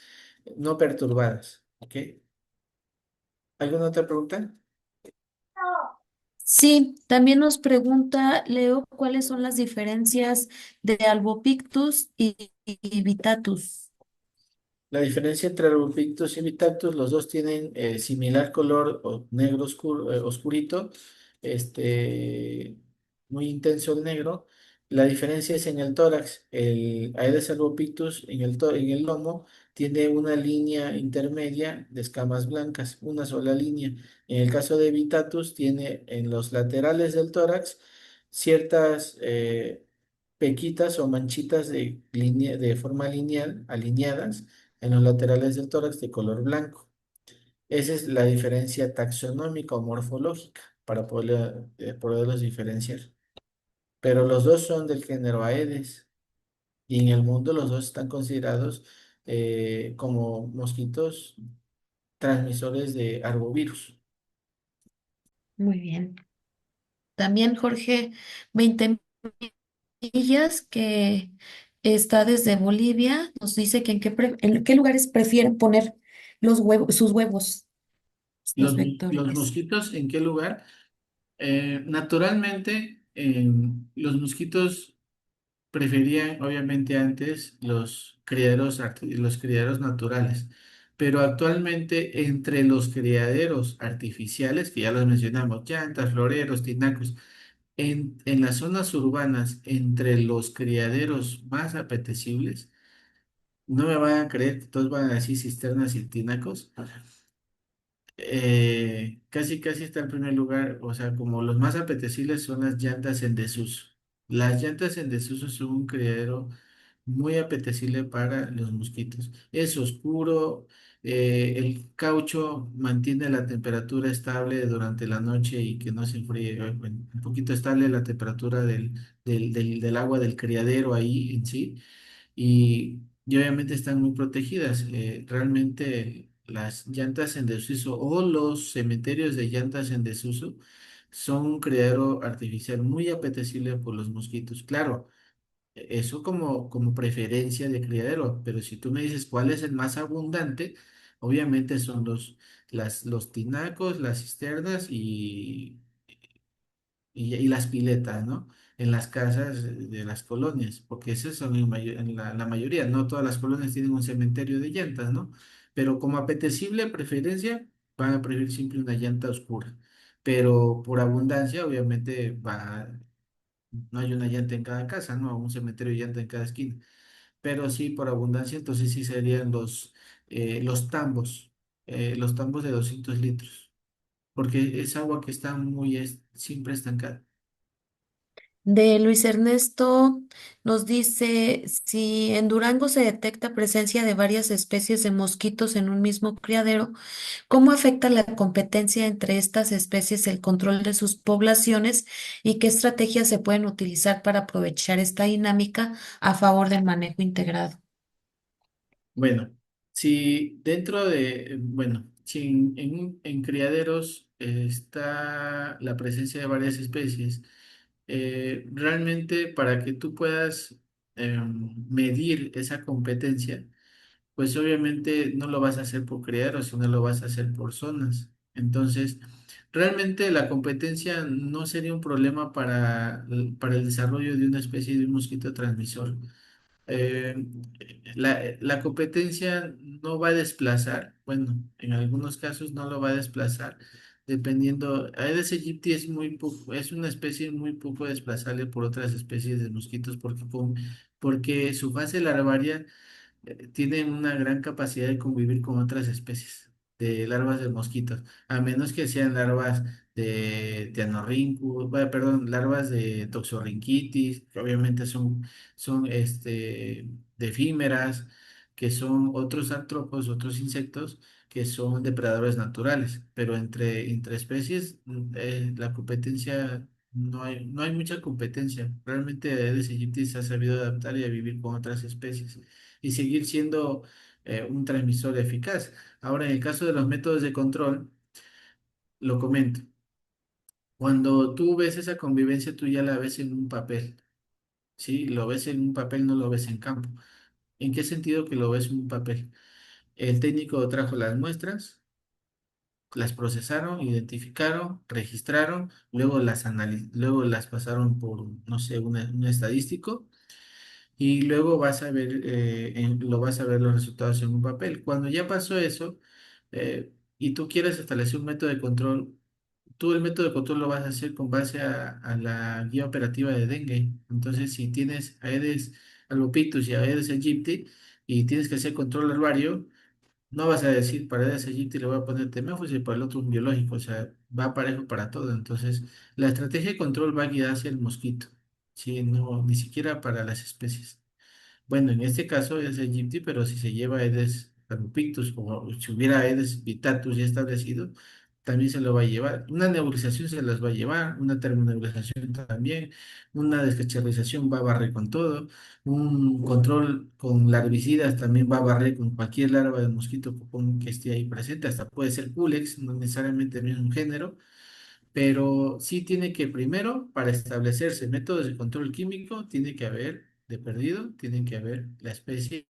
no perturbadas. ¿Ok? ¿Alguna otra pregunta? sí, también nos pregunta Leo cuáles son las diferencias de Albopictus y Vitatus. La diferencia entre Arbopictus y Vitactus, los dos tienen similar color o negro oscuro, oscurito, este, muy intenso el negro. La diferencia es en el tórax. El Aedes albopictus en el lomo tiene una línea intermedia de escamas blancas, una sola línea. En el caso de Vitatus, tiene en los laterales del tórax ciertas pequitas o manchitas de forma lineal, alineadas en los laterales del tórax de color blanco. Esa es la diferencia taxonómica o morfológica para poderlos diferenciar. Pero los dos son del género Aedes y en el mundo los dos están considerados como mosquitos transmisores de arbovirus. Muy bien. También Jorge 20 millas, que está desde Bolivia, nos dice que en qué lugares prefieren poner los huevos, sus huevos, estos Los vectores. mosquitos, ¿en qué lugar? Naturalmente, los mosquitos preferían obviamente antes los criaderos naturales, pero actualmente entre los criaderos artificiales, que ya los mencionamos, llantas, floreros, tinacos, en las zonas urbanas, entre los criaderos más apetecibles, no me van a creer que todos van a decir cisternas y tinacos, casi casi está en primer lugar, o sea, como los más apetecibles son las llantas en desuso. Las llantas en desuso son un criadero muy apetecible para los mosquitos. Es oscuro, el caucho mantiene la temperatura estable durante la noche y que no se enfríe. Bueno, un poquito estable la temperatura del agua del criadero ahí en sí y obviamente están muy protegidas. Realmente las llantas en desuso o los cementerios de llantas en desuso son un criadero artificial muy apetecible por los mosquitos. Claro, eso como preferencia de criadero, pero si tú me dices cuál es el más abundante, obviamente son los tinacos, las cisternas y las piletas, ¿no? En las casas de las colonias, porque esas son en la mayoría, no todas las colonias tienen un cementerio de llantas, ¿no? Pero como apetecible preferencia, van a preferir siempre una llanta oscura. Pero por abundancia, obviamente, no hay una llanta en cada casa, ¿no? Un cementerio de llanta en cada esquina. Pero sí, por abundancia, entonces sí serían los tambos de 200 litros, porque es agua que está siempre estancada. De Luis Ernesto nos dice, si en Durango se detecta presencia de varias especies de mosquitos en un mismo criadero, ¿cómo afecta la competencia entre estas especies el control de sus poblaciones y qué estrategias se pueden utilizar para aprovechar esta dinámica a favor del manejo integrado? Bueno, si dentro bueno, si en criaderos está la presencia de varias especies, realmente para que tú puedas medir esa competencia, pues obviamente no lo vas a hacer por criaderos, sino lo vas a hacer por zonas. Entonces, realmente la competencia no sería un problema para el desarrollo de una especie de un mosquito transmisor. eh, la competencia no va a desplazar, bueno, en algunos casos no lo va a desplazar, dependiendo, Aedes aegypti es una especie muy poco desplazable por otras especies de mosquitos porque su fase larvaria tienen una gran capacidad de convivir con otras especies de larvas de mosquitos, a menos que sean larvas de anorrinco, perdón, larvas de toxorrinquitis, que obviamente son de efímeras, que son otros artrópodos, otros insectos que son depredadores naturales, pero entre especies la competencia no hay mucha competencia. Realmente Aedes aegypti se ha sabido adaptar y a vivir con otras especies y seguir siendo un transmisor eficaz. Ahora, en el caso de los métodos de control, lo comento. Cuando tú ves esa convivencia, tú ya la ves en un papel, ¿sí? Lo ves en un papel, no lo ves en campo. ¿En qué sentido que lo ves en un papel? El técnico trajo las muestras, las procesaron, identificaron, registraron, luego las pasaron por, no sé, un estadístico y luego vas a ver, lo vas a ver los resultados en un papel. Cuando ya pasó eso y tú quieres establecer un método de control, tú el método de control lo vas a hacer con base a la guía operativa de dengue. Entonces, si tienes Aedes albopictus y Aedes aegypti y tienes que hacer control larvario, no vas a decir para Aedes aegypti le voy a poner teméfus y para el otro un biológico, o sea, va parejo para todo. Entonces, la estrategia de control va guiada hacia el mosquito, ¿sí? No, ni siquiera para las especies. Bueno, en este caso es Aegypti, pero si se lleva Aedes albopictus o si hubiera Aedes vittatus ya establecido, también se lo va a llevar. Una nebulización se las va a llevar, una termonebulización también, una descacharrización va a barrer con todo, un control con larvicidas también va a barrer con cualquier larva de mosquito que esté ahí presente, hasta puede ser Culex, no necesariamente el mismo género, pero sí tiene que primero, para establecerse métodos de control químico, tiene que haber, de perdido, tiene que haber la especie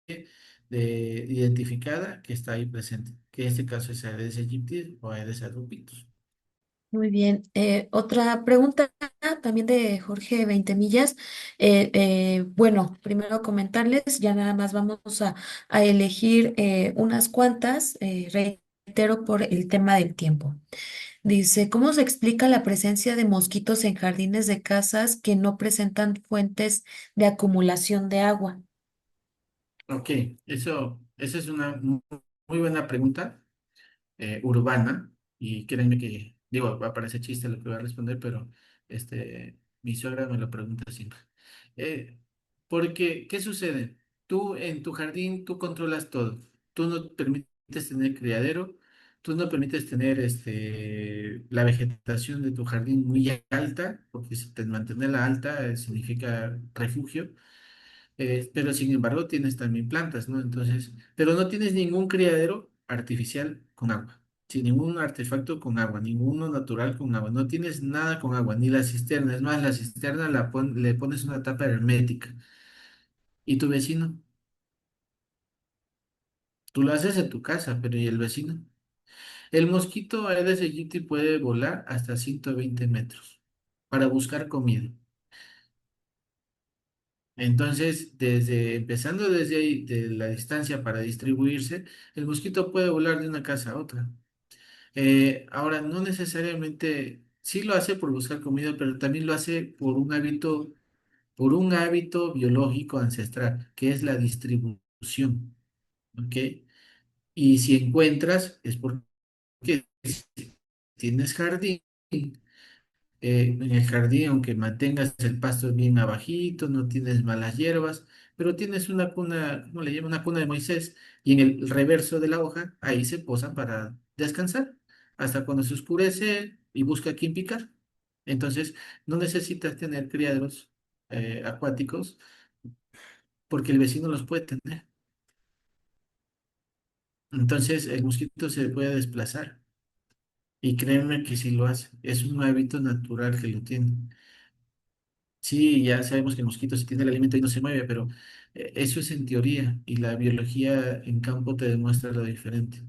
identificada que está ahí presente, que en este caso es Aedes aegypti o Aedes albopictus. Muy bien. Otra pregunta también de Jorge Veintemillas. Bueno, primero comentarles, ya nada más vamos a elegir unas cuantas, reitero por el tema del tiempo. Dice, ¿cómo se explica la presencia de mosquitos en jardines de casas que no presentan fuentes de acumulación de agua? Ok, esa es una muy buena pregunta urbana y créanme que, digo, va a parecer chiste lo que voy a responder, pero mi suegra me lo pregunta siempre. Eh, Porque, ¿qué sucede? Tú en tu jardín, tú controlas todo. Tú no permites tener criadero, tú no permites tener la vegetación de tu jardín muy alta, porque mantenerla alta significa refugio. Pero sin embargo tienes también plantas, ¿no? Entonces, pero no tienes ningún criadero artificial con agua, sin ningún artefacto con agua, ninguno natural con agua, no tienes nada con agua, ni la cisterna, es más, la cisterna le pones una tapa hermética. ¿Y tu vecino? Tú lo haces en tu casa, pero ¿y el vecino? El mosquito Aedes aegypti puede volar hasta 120 metros para buscar comida. Entonces, empezando desde ahí, de la distancia para distribuirse, el mosquito puede volar de una casa a otra. Ahora, no necesariamente, sí lo hace por buscar comida, pero también lo hace por un hábito biológico ancestral, que es la distribución, ¿ok? Y si encuentras, es porque tienes jardín, en el jardín, aunque mantengas el pasto bien abajito, no tienes malas hierbas, pero tienes una cuna, ¿cómo le llaman? Una cuna de Moisés, y en el reverso de la hoja, ahí se posan para descansar, hasta cuando se oscurece y busca a quién picar. Entonces, no necesitas tener criaderos acuáticos, porque el vecino los puede tener. Entonces, el mosquito se puede desplazar, y créeme que si lo hace, es un hábito natural que lo tiene. Sí, ya sabemos que el mosquito si tiene el alimento y no se mueve, pero eso es en teoría y la biología en campo te demuestra lo diferente.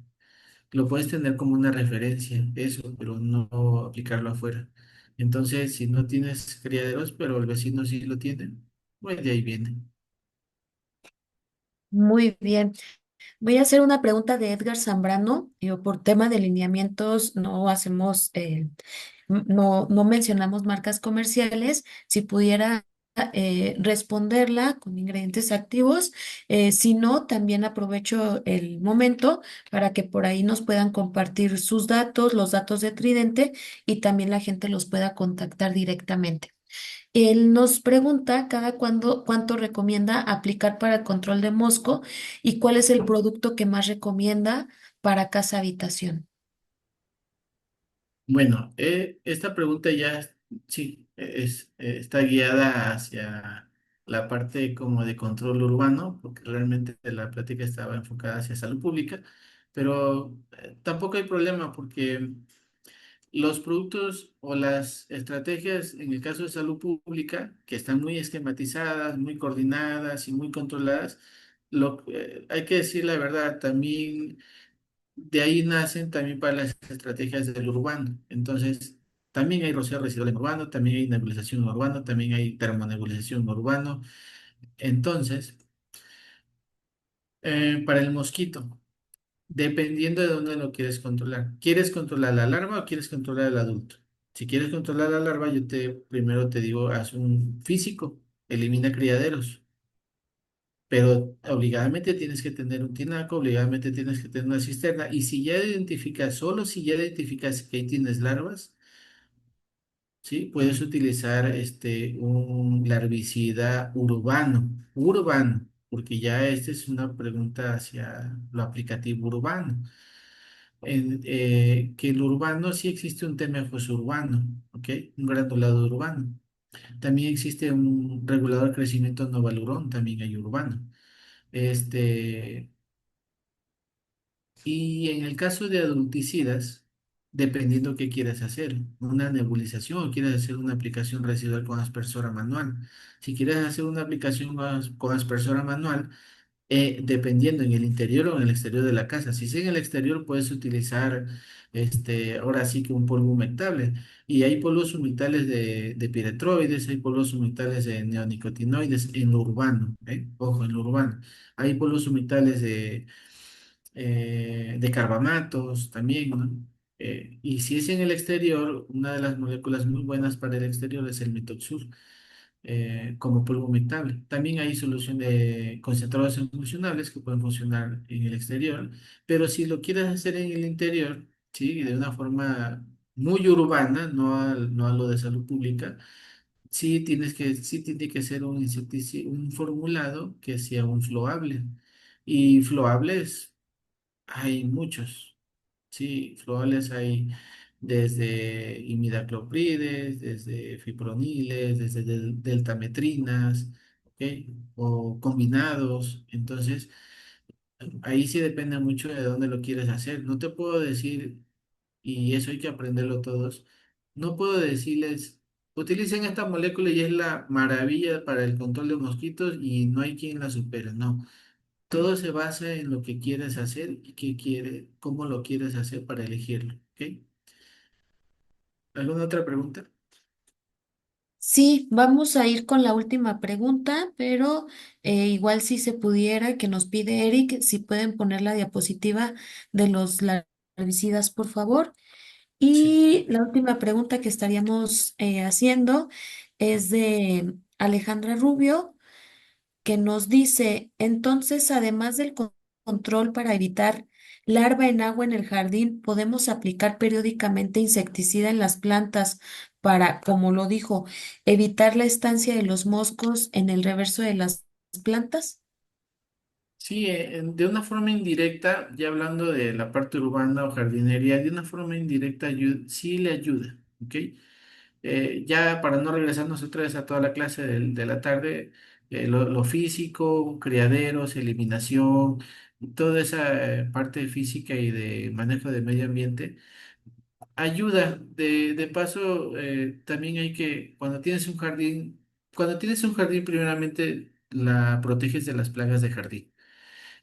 Lo puedes tener como una referencia, eso, pero no aplicarlo afuera. Entonces, si no tienes criaderos, pero el vecino sí lo tiene, pues de ahí viene. Muy bien. Voy a hacer una pregunta de Edgar Zambrano. Yo, por tema de lineamientos no hacemos, no mencionamos marcas comerciales. Si pudiera responderla con ingredientes activos, si no, también aprovecho el momento para que por ahí nos puedan compartir sus datos, los datos de Tridente y también la gente los pueda contactar directamente. Él nos pregunta cuánto recomienda aplicar para el control de mosco y cuál es el producto que más recomienda para casa habitación. Bueno, esta pregunta ya sí está guiada hacia la parte como de control urbano, porque realmente la plática estaba enfocada hacia salud pública, pero tampoco hay problema porque los productos o las estrategias en el caso de salud pública, que están muy esquematizadas, muy coordinadas y muy controladas, hay que decir la verdad, también de ahí nacen también para las estrategias del urbano. Entonces, también hay rocío residual en urbano, también hay nebulización en urbano, también hay termonebulización en urbano. Entonces, para el mosquito, dependiendo de dónde lo quieres controlar. ¿Quieres controlar la larva o quieres controlar al adulto? Si quieres controlar la larva, primero te digo, haz un físico, elimina criaderos. Pero obligadamente tienes que tener un tinaco, obligadamente tienes que tener una cisterna. Y si ya identificas, solo si ya identificas que ahí tienes larvas, ¿sí? Puedes utilizar un larvicida urbano, porque ya esta es una pregunta hacia lo aplicativo urbano. Que el urbano sí existe un temenos urbano, ¿ok? Un granulado urbano. También existe un regulador de crecimiento novalurón, también hay urbano. Este, y en el caso de adulticidas, dependiendo qué quieras hacer, una nebulización o quieres hacer una aplicación residual con aspersora manual. Si quieres hacer una aplicación con aspersora manual, dependiendo en el interior o en el exterior de la casa. Si es en el exterior, puedes utilizar ahora sí que un polvo humectable. Y hay polvos humectables de piretroides, hay polvos humectables de neonicotinoides en lo urbano, ojo, en lo urbano. Hay polvos humectables de carbamatos también, ¿no? Y si es en el exterior, una de las moléculas muy buenas para el exterior es el metoxur, como polvo humectable. También hay soluciones concentrados emulsionables que pueden funcionar en el exterior, pero si lo quieres hacer en el interior, ¿sí? De una forma muy urbana, no a lo de salud pública, sí tiene que ser un insecticida, un formulado que sea un floable. Y floables hay muchos. Sí, floables hay desde imidacloprides, desde fiproniles, desde deltametrinas, ¿ok? O combinados. Entonces, ahí sí depende mucho de dónde lo quieres hacer. No te puedo decir, y eso hay que aprenderlo todos, no puedo decirles, utilicen esta molécula y es la maravilla para el control de mosquitos y no hay quien la supere. No, todo se basa en lo que quieres hacer y cómo lo quieres hacer para elegirlo, ¿ok? ¿Alguna otra pregunta? Sí, vamos a ir con la última pregunta, pero igual si se pudiera, que nos pide Eric, si pueden poner la diapositiva de los herbicidas, por favor. Sí. Y la última pregunta que estaríamos haciendo es de Alejandra Rubio, que nos dice, entonces, además del control para evitar larva en agua en el jardín, podemos aplicar periódicamente insecticida en las plantas para, como lo dijo, evitar la estancia de los moscos en el reverso de las plantas. Sí, de una forma indirecta, ya hablando de la parte urbana o jardinería, de una forma indirecta sí le ayuda, ¿ok? Ya para no regresarnos otra vez a toda la clase de la tarde, lo físico, criaderos, eliminación, toda esa parte física y de manejo de medio ambiente ayuda. De paso, también hay que, cuando tienes un jardín, primeramente la proteges de las plagas de jardín.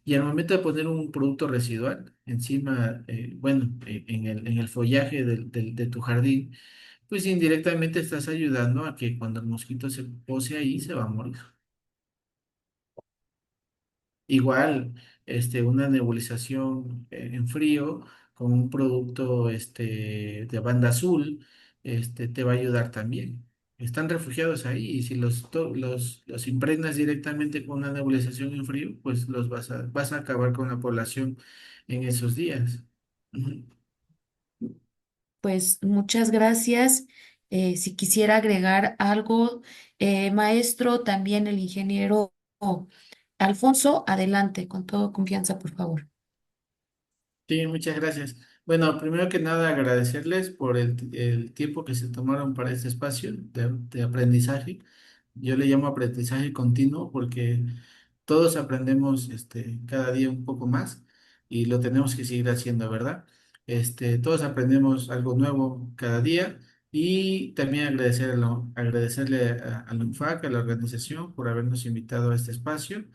Y al momento de poner un producto residual encima, bueno, en el follaje de tu jardín, pues indirectamente estás ayudando a que cuando el mosquito se pose ahí se va a morir. Igual, una nebulización en frío con un producto de banda azul, te va a ayudar también. Están refugiados ahí y si los impregnas directamente con una nebulización en frío, pues vas a acabar con la población en esos días. Ujú. Pues muchas gracias. Si quisiera agregar algo, maestro, también el ingeniero Alfonso, adelante, con toda confianza, por favor. Sí, muchas gracias. Bueno, primero que nada agradecerles por el tiempo que se tomaron para este espacio de aprendizaje. Yo le llamo aprendizaje continuo porque todos aprendemos cada día un poco más y lo tenemos que seguir haciendo, ¿verdad? Todos aprendemos algo nuevo cada día y también agradecerle a la UNFAC, a la organización, por habernos invitado a este espacio.